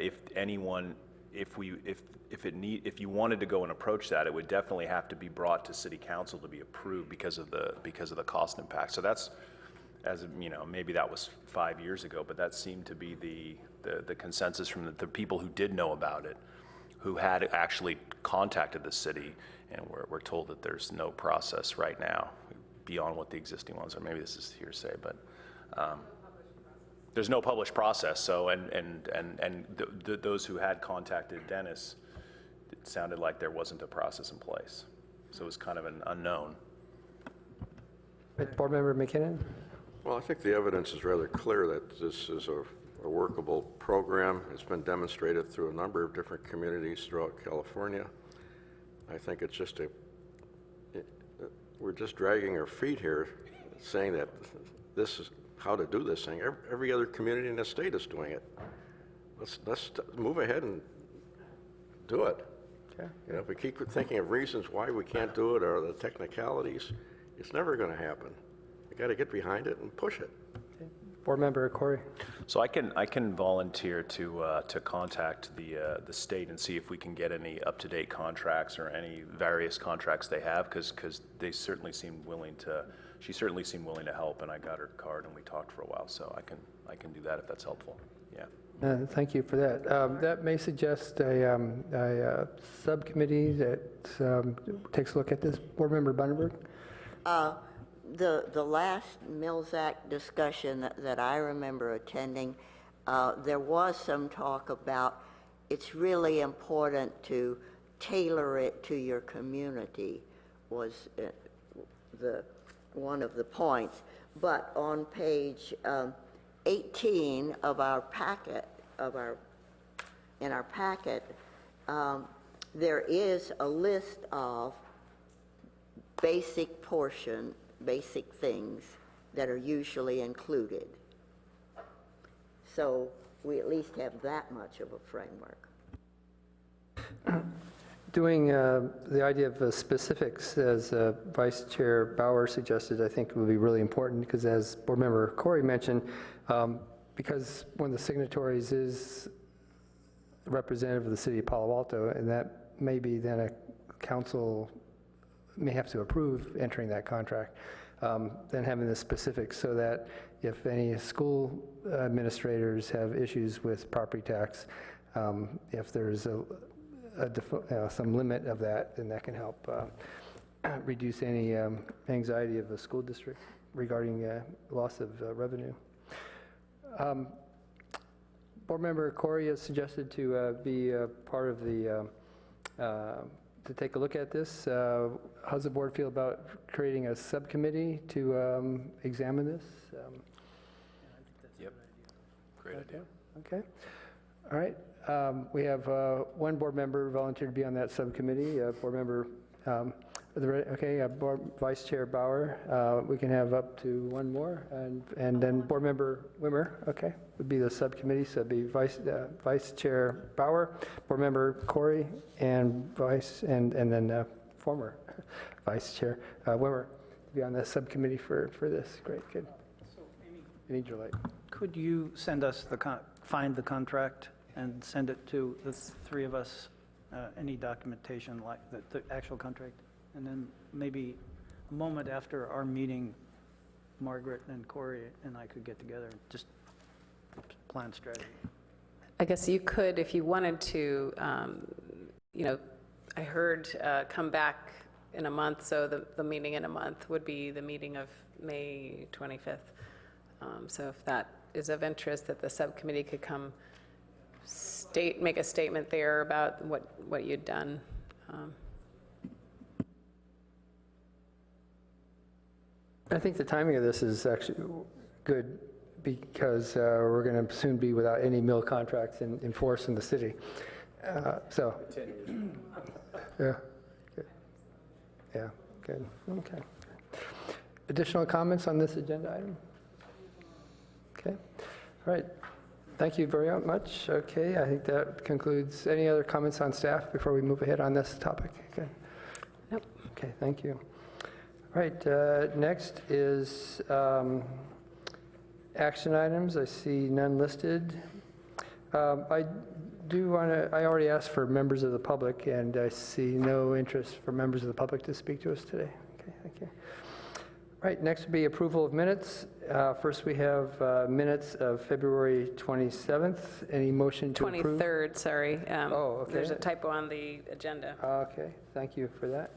if anyone, if you wanted to go and approach that, it would definitely have to be brought to City Council to be approved because of the cost impact. So that's, as you know, maybe that was 5 years ago, but that seemed to be the consensus from the people who did know about it, who had actually contacted the city, and we're told that there's no process right now beyond what the existing ones are. Maybe this is hearsay, but there's no published process. So those who had contacted Dennis, it sounded like there wasn't a process in place. So it was kind of an unknown.
Board Member McKinnon?
Well, I think the evidence is rather clear that this is a workable program. It's been demonstrated through a number of different communities throughout California. I think it's just we're just dragging our feet here, saying that this is how to do this thing. Every other community in the state is doing it. Let's move ahead and do it.
Okay.
You know, if we keep thinking of reasons why we can't do it or the technicalities, it's never going to happen. We got to get behind it and push it.
Okay. Board Member Corey.
So I can volunteer to contact the state and see if we can get any up-to-date contracts or any various contracts they have, because they certainly seemed willing to. She certainly seemed willing to help, and I got her card and we talked for a while. So I can do that if that's helpful. Yeah.
Thank you for that. That may suggest a subcommittee that takes a look at this. Board Member Bunenberg.
The last Mills Act discussion that I remember attending, there was some talk about it's really important to tailor it to your community, was one of the points. But on page 18 of our packet, in our packet, there is a list of basic things that are usually included. So we at least have that much of a framework.
Doing the idea of specifics, as Vice Chair Bauer suggested, I think will be really important, because as Board Member Corey mentioned, because one of the signatories is a representative of the City of Palo Alto, and that may be then a council may have to approve entering that contract, then having the specifics so that if any school administrators have issues with property tax, if there's some limit of that, then that can help reduce any anxiety of the school district regarding loss of revenue. Board Member Corey has suggested to be part of the to take a look at this. How's the board feel about creating a subcommittee to examine this?
Yep. Great idea.
Okay. All right. We have one board member volunteered to be on that subcommittee. Board Member, Vice Chair Bauer. We can have up to one more, and then Board Member Wimmer. Okay, would be the subcommittee. So it'd be Vice Chair Bauer, Board Member Corey, and then former Vice Chair Wimmer to be on the subcommittee for this. Great, good.
So, Amy,
You need your light.
could you send us find the contract and send it to the three of us, any documentation like the actual contract? And then maybe a moment after our meeting, Margaret and Corey and I could get together and just plan strategy.
I guess you could, if you wanted to, I heard come back in a month, so the meeting in a month would be the meeting of May 25th. So if that is of interest, that the subcommittee could come make a statement there about what you'd done.
I think the timing of this is actually good, because we're going to soon be without any mill contracts in force in the city. Yeah, good. Yeah, good. Okay. Additional comments on this agenda item? All right. Thank you very much. Okay, I think that concludes. Any other comments on staff before we move ahead on this topic? Okay.
Nope.
Okay, thank you. All right, next is action items. I see none listed. I do want to, I already asked for members of the public, and I see no interest for members of the public to speak to us today. Okay, thank you. All right, next would be approval of minutes. First, we have minutes of February 27th. Any motion to approve?
23rd, sorry.
Oh, okay.
There's a typo on the agenda.
Okay, thank you for that.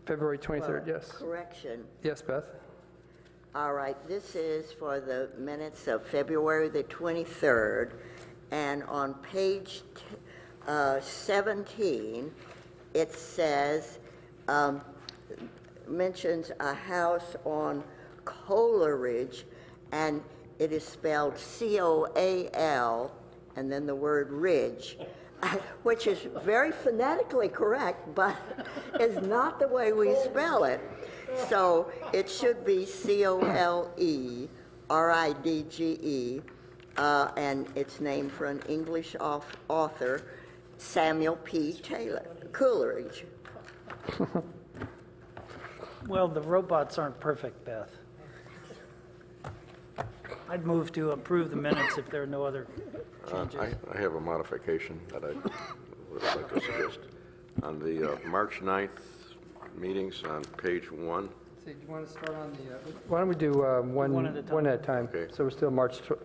February 23rd, yes.
Correction.
Yes, Beth?
All right, this is for the minutes of February the 23rd, and on page 17, it says, mentions a house on Coleridge, and it is spelled C-O-A-L, and then the word ridge, which is very phonetically correct, but is not the way we spell it. So it should be C-O-L-E-R-I-D-G-E, and it's named for an English author, Samuel P. Taylor, Coleridge.
Well, the robots aren't perfect, Beth. I'd move to approve the minutes if there are no other changes.
I have a modification that I would like to suggest. On the March 9th meetings on page 1,
So do you want to start on the, why don't we do
One at a time.
one at a time?
Okay.
So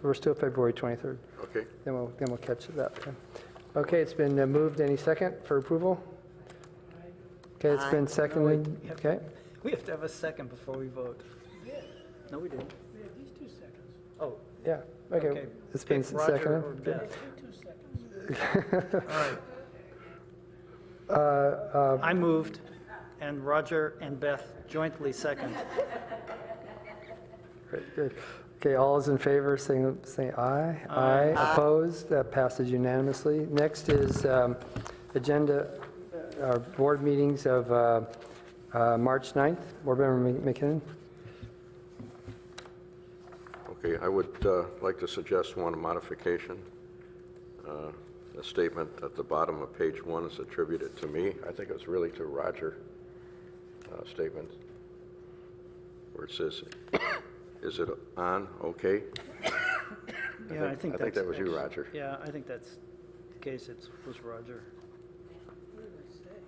we're still February 23rd.
okay?
Then we'll catch it that time. Okay, it's been moved. Any second for approval? Okay, it's been seconded.
wait.
Okay.
We have to have a second before we vote. No, we didn't.
We have these 2 seconds.
Oh,
Yeah, okay.
okay.
It's been
Okay, Roger or
seconded.
Beth?
2 seconds.
All right. I moved, and Roger and Beth jointly second.
Great, good. Okay, all is in favor, say aye. Aye. Opposed? That passes unanimously. Next is agenda, our board meetings of March 9th. Board Member McKinnon?
Okay, I would like to suggest one modification. The statement at the bottom of page 1 is attributed to me. I think it's really to Roger statement, where it says, is it on okay?
Yeah, I think
that was you, Roger.
Yeah, I think that's the case. It was Roger.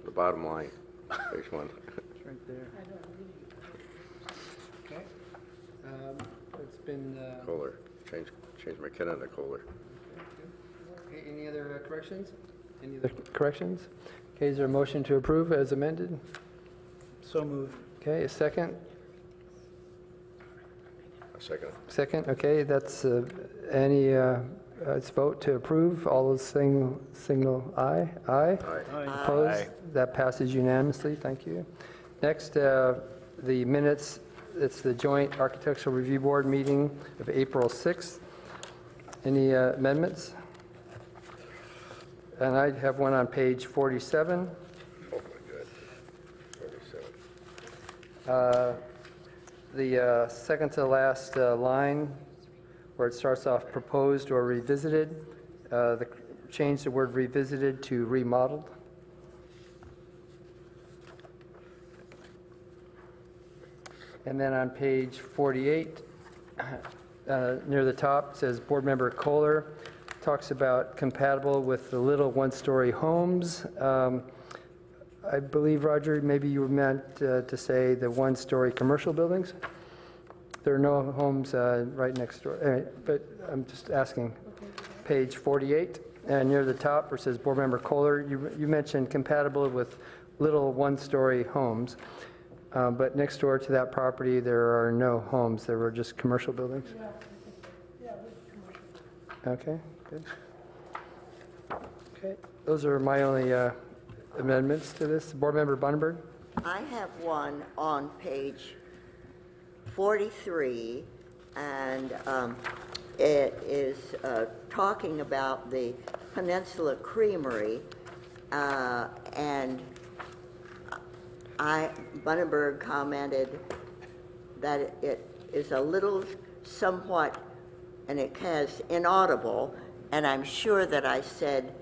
The bottom line, page 1.
It's right there.
Okay. It's been,
Kohler, change McKinnon to Kohler.
okay, any other corrections? Any other corrections? Okay, is there a motion to approve as amended?
So moved.
Okay, a second?
A second.
Second, okay, that's let's vote to approve. All those signal aye. Aye?
Aye.
Opposed? That passes unanimously, thank you. Next, the minutes, it's the Joint Architectural Review Board meeting of April 6th. Any amendments? And I have one on page 47.
Oh, my God. 47.
The second to last line, where it starts off proposed or revisited, change the word revisited to remodeled. And then on page 48, near the top, it says Board Member Kohler talks about compatible with the little one-story homes. I believe, Roger, maybe you meant to say the one-story commercial buildings? There are no homes right next door, but I'm just asking. Page 48, and near the top where it says Board Member Kohler, you mentioned compatible with little one-story homes, but next door to that property, there are no homes. There were just commercial buildings.
Yeah, with commercial.
Okay, good. Okay, those are my only amendments to this. Board Member Bunneberg?
I have one on page 43, and it is talking about the Peninsula Creamery, and Bunneberg commented that it is a little somewhat and it has inaudible, and I'm sure that I said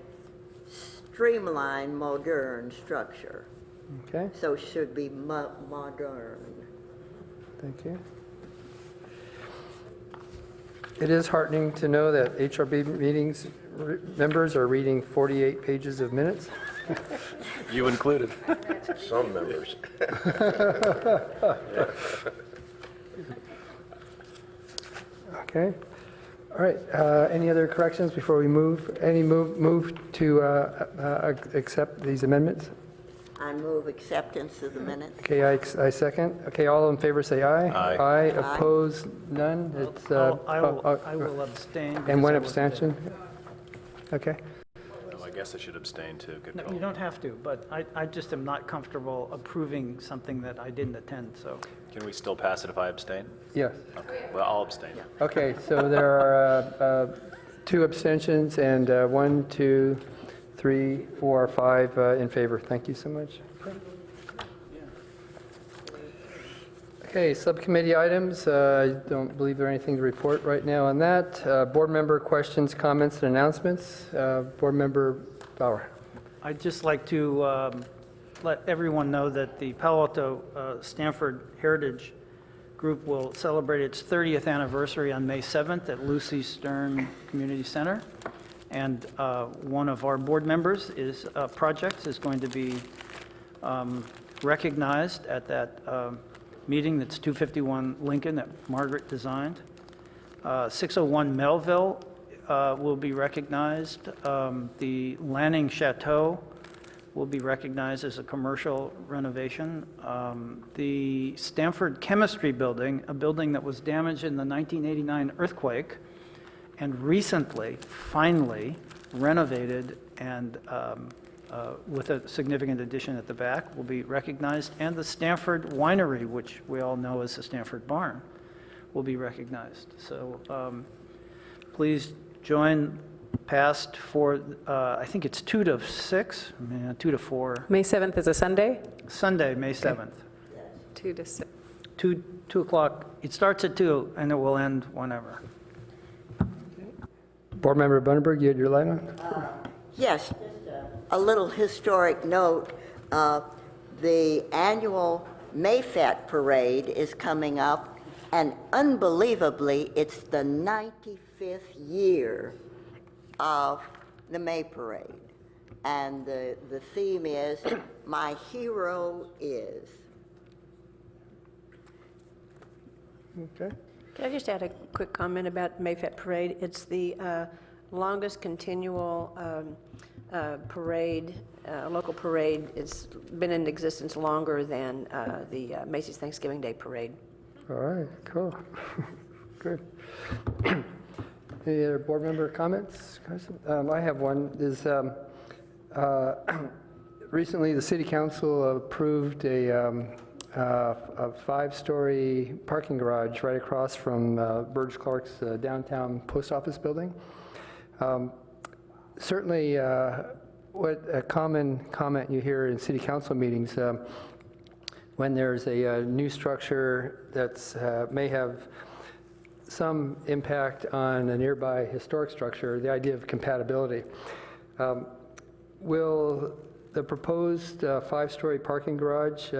streamline, modern structure.
Okay,
So it should be modern.
thank you. It is heartening to know that HRB meetings members are reading 48 pages of minutes.
You included.
Some members.
Okay. All right. Any other corrections before we move? Any move to accept these amendments?
I move acceptance of the minutes.
Okay, I second. Okay, all in favor say aye.
Aye.
Aye. Opposed? None. It's
I will abstain. because
and one
I wasn't there.
abstention. Okay.
Oh, I guess I should abstain too. Good
No,
call.
you don't have to, but I just am not comfortable approving something that I didn't attend, so.
Can we still pass it if I abstain?
Yes.
Okay. Well, I'll abstain.
Okay, so there are 2 abstentions and 1, 2, 3, 4, 5 in favor. Thank you so much. Okay, subcommittee items. I don't believe there anything to report right now on that. Board member questions, comments, and announcements. Board member Bauer.
I'd just like to let everyone know that the Palo Alto Stanford Heritage Group will celebrate its 30th anniversary on May 7th at Lucy Stern Community Center. And one of our board members projects is going to be recognized at that meeting. That's 251 Lincoln that Margaret designed. 601 Melville will be recognized. The Lanning Chateau will be recognized as a commercial renovation. The Stanford Chemistry Building, a building that was damaged in the 1989 earthquake, and recently, finally, renovated and with a significant addition at the back, will be recognized. And the Stanford Winery, which we all know as the Stanford Barn, will be recognized. So please join past for, I think it's 2 to 6, 2 to 4.
May 7th is a Sunday,
Sunday, May 7th,
2 to 6.
2 o'clock. It starts at 2 and it will end whenever.
Board member Bunneberg, you had your light on?
Yes, just a little historic note. The annual Mayfet Parade is coming up, and unbelievably, it's the 95th year of the May Parade. And the theme is, My Hero Is.
Okay.
Can I just add a quick comment about Mayfet Parade? It's the longest continual parade, local parade. It's been in existence longer than the Macy's Thanksgiving Day Parade.
All right, cool. Good. Any other board member comments? I have one. Recently, the city council approved a 5-story parking garage right across from Burge Clark's downtown post office building. Certainly, what a common comment you hear in city council meetings when there's a new structure that's may have some impact on a nearby historic structure, the idea of compatibility. Will the proposed 5-story parking garage,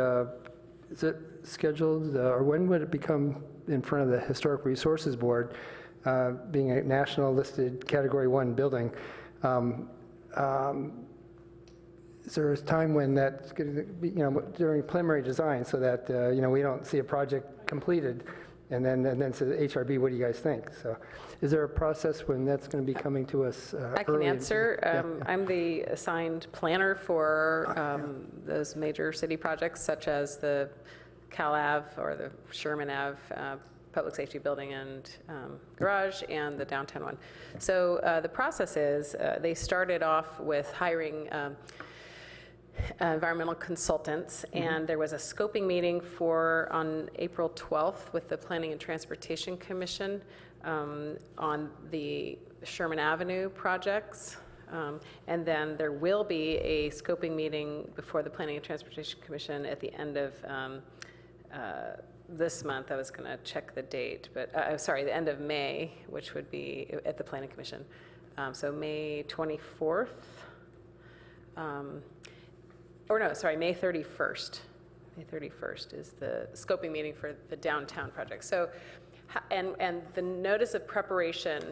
is it scheduled, or when would it become in front of the Historic Resources Board, being a national listed Category 1 building? Is there a time when that's going to be, during preliminary design, so that, we don't see a project completed and then say, HRB, what do you guys think? So is there a process when that's going to be coming to us
I can
early?
answer.
Yeah.
I'm the assigned planner for those major city projects, such as the Cal Ave or the Sherman Ave Public Safety Building and Garage, and the downtown one. So the process is they started off with hiring environmental consultants, and there was a scoping meeting on April 12th with the Planning and Transportation Commission on the Sherman Avenue projects. And then there will be a scoping meeting before the Planning and Transportation Commission at the end of this month. I was going to check the date, but, sorry, the end of May, which would be at the Planning Commission. So May 24th, or no, sorry, May 31st. May 31st is the scoping meeting for the downtown project. So, and the notice of preparation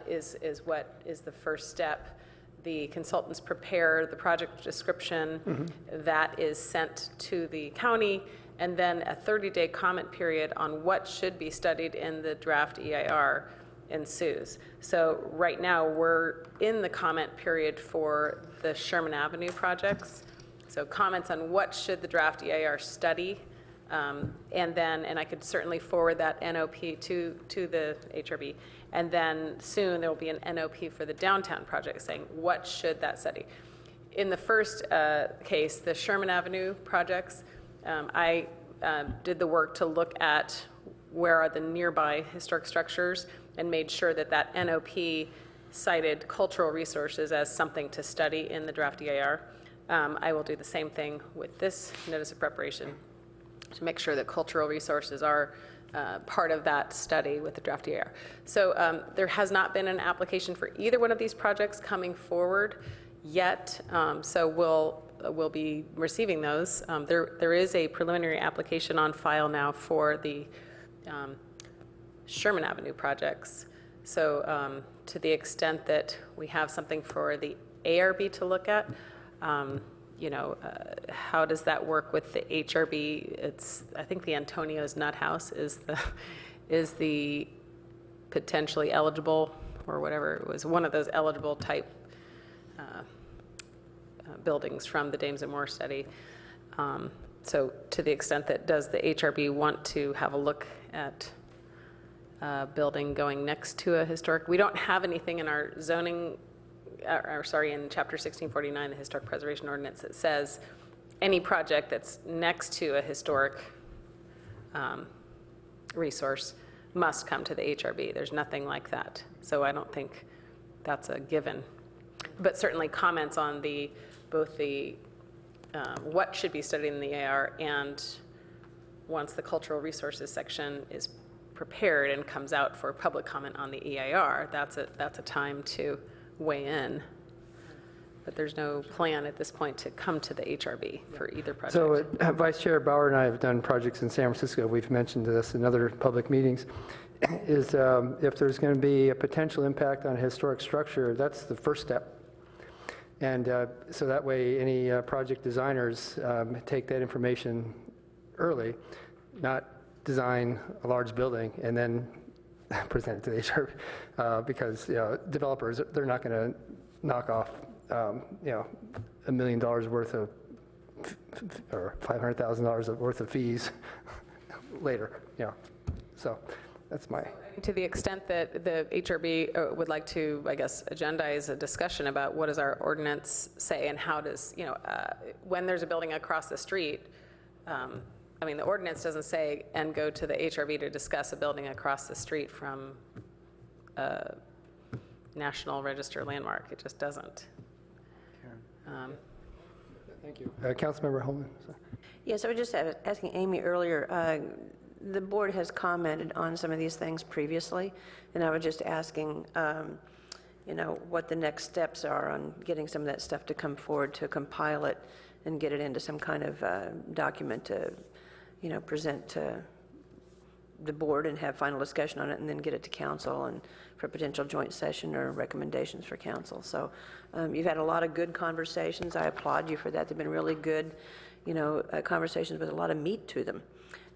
is what is the first step. The consultants prepare the project description that is sent to the county, and then a 30-day comment period on what should be studied in the draft EIR ensues. So right now, we're in the comment period for the Sherman Avenue projects. So comments on what should the draft EIR study, and I could certainly forward that NOP to the HRB. And then soon there will be an NOP for the downtown project saying what should that study. In the first case, the Sherman Avenue projects, I did the work to look at where are the nearby historic structures and made sure that that NOP cited cultural resources as something to study in the draft EIR. I will do the same thing with this notice of preparation to make sure that cultural resources are part of that study with the draft EIR. So there has not been an application for either one of these projects coming forward yet, so we'll be receiving those. There is a preliminary application on file now for the Sherman Avenue projects. So to the extent that we have something for the ARB to look at, how does that work with the HRB? I think the Antonio's Nut House is the potentially eligible, or whatever, it was one of those eligible type buildings from the Dames and Moore study. So to the extent that does the HRB want to have a look at a building going next to a historic, we don't have anything in our zoning, in Chapter 1649, the Historic Preservation Ordinance, that says any project that's next to a historic resource must come to the HRB. There's nothing like that. So I don't think that's a given. But certainly comments on both the what should be studied in the AR, and once the cultural resources section is prepared and comes out for public comment on the EIR, that's a time to weigh in. But there's no plan at this point to come to the HRB for either project.
So Vice Chair Bauer and I have done projects in San Francisco. We've mentioned this in other public meetings. Is if there's going to be a potential impact on a historic structure, that's the first step. And so that way, any project designers take that information early, not design a large building and then present it to the HRB, because developers, they're not going to knock off $1 million worth of or $500,000 worth of fees later. So that's my.
To the extent that the HRB would like to, I guess, agendize a discussion about what does our ordinance say, and how does, when there's a building across the street, the ordinance doesn't say, and go to the HRB to discuss a building across the street from a National Register landmark. It just doesn't.
Thank you. Councilmember Holman.
Yes, I was just asking Amy earlier. The board has commented on some of these things previously, and I was just asking, what the next steps are on getting some of that stuff to come forward to compile it and get it into some kind of document to, present to the board and have final discussion on it, and then get it to council and for a potential joint session or recommendations for council. So you've had a lot of good conversations. I applaud you for that. They've been really good, conversations with a lot of meat to them.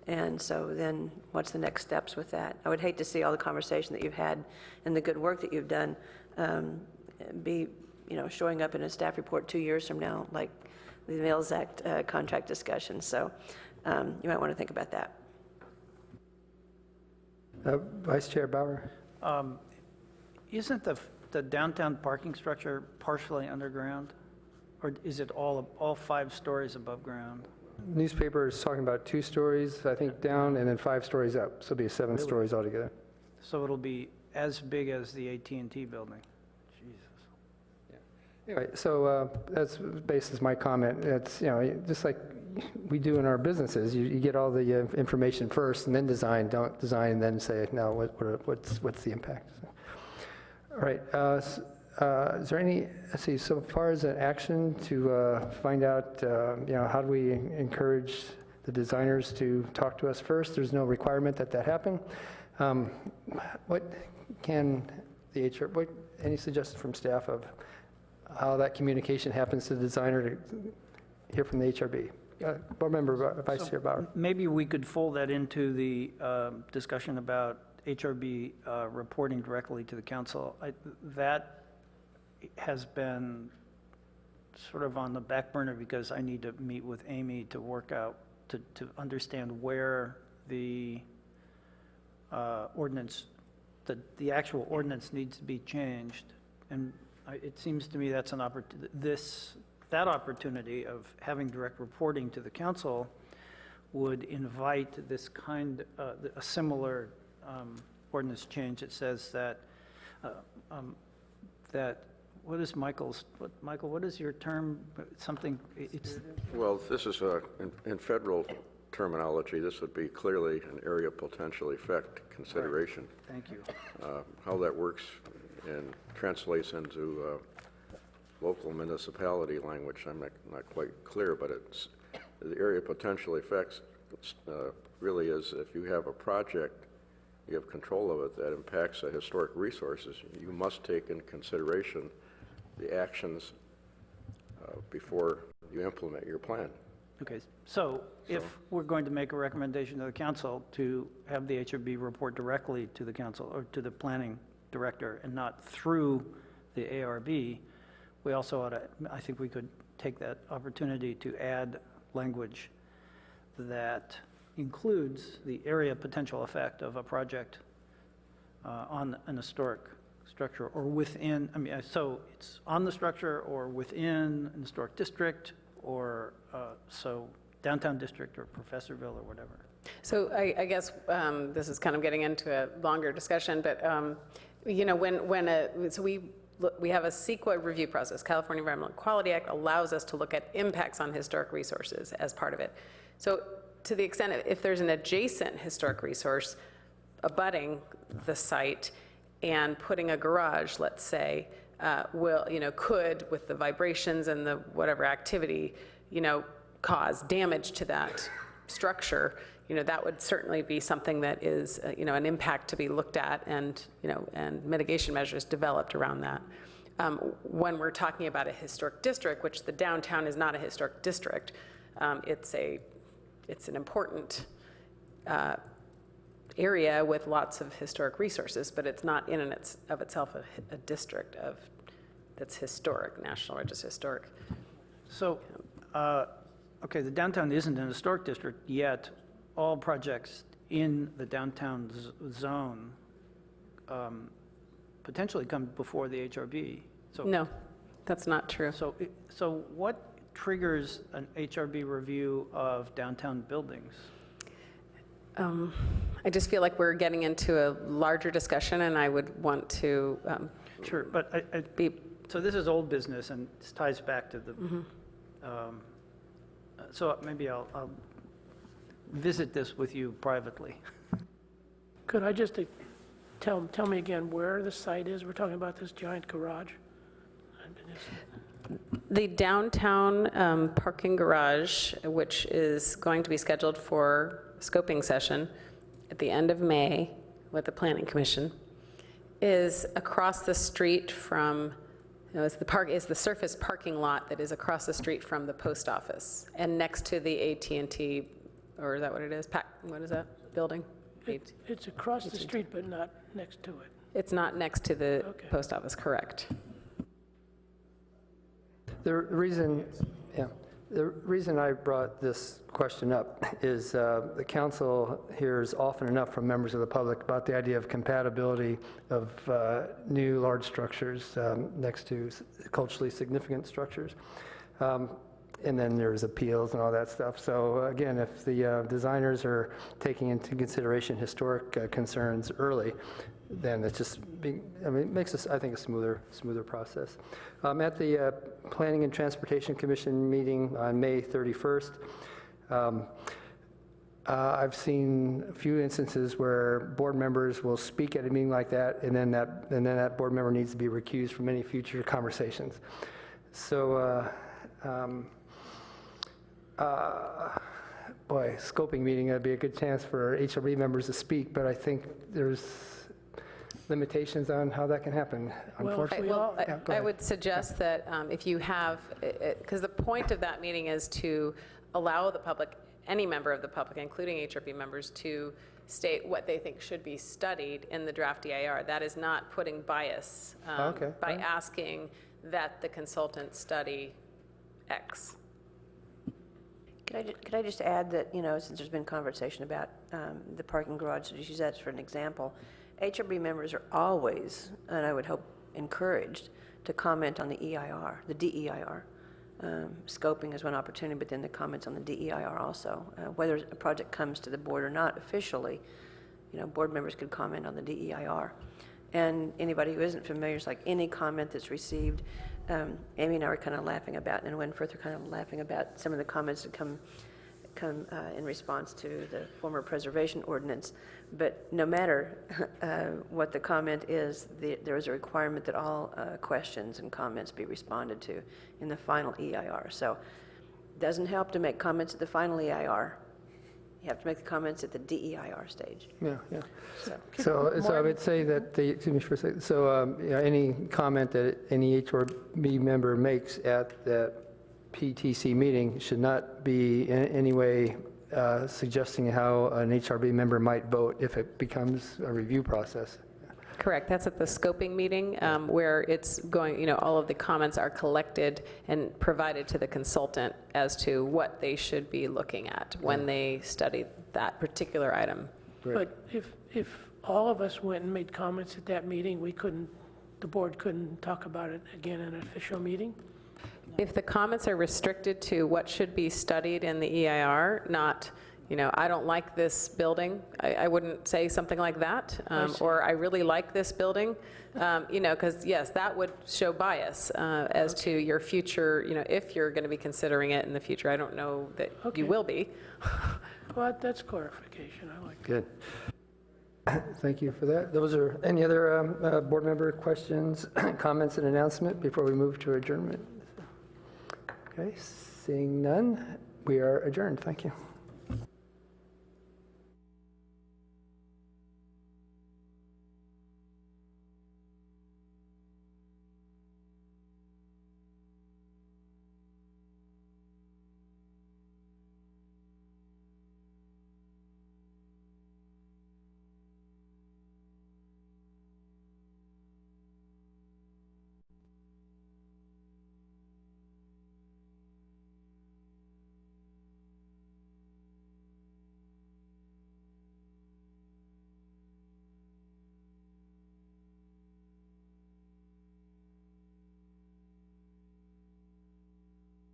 And so then what's the next steps with that? I would hate to see all the conversation that you've had and the good work that you've done be, showing up in a staff report 2 years from now, like the Mills Act contract discussion. So you might want to think about that.
Vice Chair Bauer.
Isn't the downtown parking structure partially underground? Or is it all 5 stories above ground?
Newspaper is talking about 2 stories, I think, down, and then 5 stories up. So it'll be 7 stories altogether.
So it'll be as big as the AT&T building? Jesus.
Anyway, so that's basis my comment. It's, just like we do in our businesses, you get all the information first and then design, don't design and then say, no, what's the impact? So, all right, is there any, let's see, so far as an action to find out, how do we encourage the designers to talk to us first? There's no requirement that happen. What can the HR, any suggestions from staff of how that communication happens to the designer to hear from the HRB? Board Member Vice Chair Bauer.
Maybe we could fold that into the discussion about HRB reporting directly to the council. That has been sort of on the back burner because I need to meet with Amy to work out, to understand where the ordinance, the actual ordinance needs to be changed. And it seems to me that's an that opportunity of having direct reporting to the council would invite this kind, a similar ordinance change. It says that, what is Michael, what is your term? Something, it's...
Well, this is, in federal terminology, this would be clearly an area of potential effect consideration.
Thank you.
How that works and translates into local municipality language, I'm not quite clear, but it's the area of potential effects really is if you have a project, you have control of it that impacts the historic resources, you must take into consideration the actions before you implement your plan.
Okay, so if we're going to make a recommendation to the council to have the HRB report directly to the council or to the planning director and not through the ARB, we also ought to, I think we could take that opportunity to add language that includes the area of potential effect of a project on an historic structure or within, so it's on the structure or within an historic district or so downtown district or Professorville or whatever.
So I guess this is kind of getting into a longer discussion, but we have a CEQA review process. California Environmental Quality Act allows us to look at impacts on historic resources as part of it. So to the extent if there's an adjacent historic resource abutting the site and putting a garage, let's say, could, with the vibrations and the whatever activity, cause damage to that structure, that would certainly be something that is, an impact to be looked at and, and mitigation measures developed around that. When we're talking about a historic district, which the downtown is not a historic district, it's an important area with lots of historic resources, but it's not in and of itself a district that's historic, National Register historic.
So, okay, the downtown isn't an historic district, yet all projects in the downtown zone potentially come before the HRB. So,
no, that's not true.
So what triggers an HRB review of downtown buildings?
I just feel like we're getting into a larger discussion, and I would want to
Sure, but so this is old business, and this ties back to the, so maybe I'll visit this with you privately.
Could I just tell me again where the site is? We're talking about this giant garage?
the downtown parking garage, which is going to be scheduled for scoping session at the end of May with the Planning Commission, is across the street from, is the surface parking lot that is across the street from the post office and next to the AT&T, or is that what it is? What is that building?
It's across the street, but not next to it.
It's not next to the post office, correct.
The reason I brought this question up is the council hears often enough from members of the public about the idea of compatibility of new large structures next to culturally significant structures. and then there's appeals and all that stuff. So again, if the designers are taking into consideration historic concerns early, then it's just being, I mean, it makes this, I think, a smoother process. At the Planning and Transportation Commission meeting on May 31st, I've seen a few instances where board members will speak at a meeting like that, and then that board member needs to be recused from any future conversations. So, boy, scoping meeting, that'd be a good chance for HRB members to speak, but I think there's limitations on how that can happen, unfortunately. Yeah, go
I
ahead.
would suggest that if you have, because the point of that meeting is to allow the public, any member of the public, including HRB members, to state what they think should be studied in the draft EIR. That is not putting bias by asking that the consultant study X.
Could I just add that, since there's been conversation about the parking garage, to use that for an example, HRB members are always, and I would hope encouraged, to comment on the EIR, the DEIR. Scoping is one opportunity, but then the comments on the DEIR also. Whether a project comes to the board or not officially, board members could comment on the DEIR. And anybody who isn't familiar, it's like any comment that's received, Amy and I were kind of laughing about, and Winforth are kind of laughing about some of the comments that come in response to the former preservation ordinance. But no matter what the comment is, there is a requirement that all questions and comments be responded to in the final EIR. So it doesn't help to make comments at the final EIR. You have to make the comments at the DEIR stage.
Yeah. So I would say that excuse me for a second. So any comment that any HRB member makes at that PTC meeting should not be in any way suggesting how an HRB member might vote if it becomes a review process.
Correct. That's at the scoping meeting where it's going, all of the comments are collected and provided to the consultant as to what they should be looking at when they study that particular item.
But if all of us went and made comments at that meeting, the board couldn't talk about it again in an official meeting?
If the comments are restricted to what should be studied in the EIR, not, I don't like this building, I wouldn't say something like that, or I really like this building, because yes, that would show bias as to your future, if you're going to be considering it in the future. I don't know that you will be.
Well, that's clarification, I like that.
Good. Thank you for that. Those are any other board member questions, comments, and announcement before we move to adjournment? Okay, seeing none, we are adjourned. Thank you.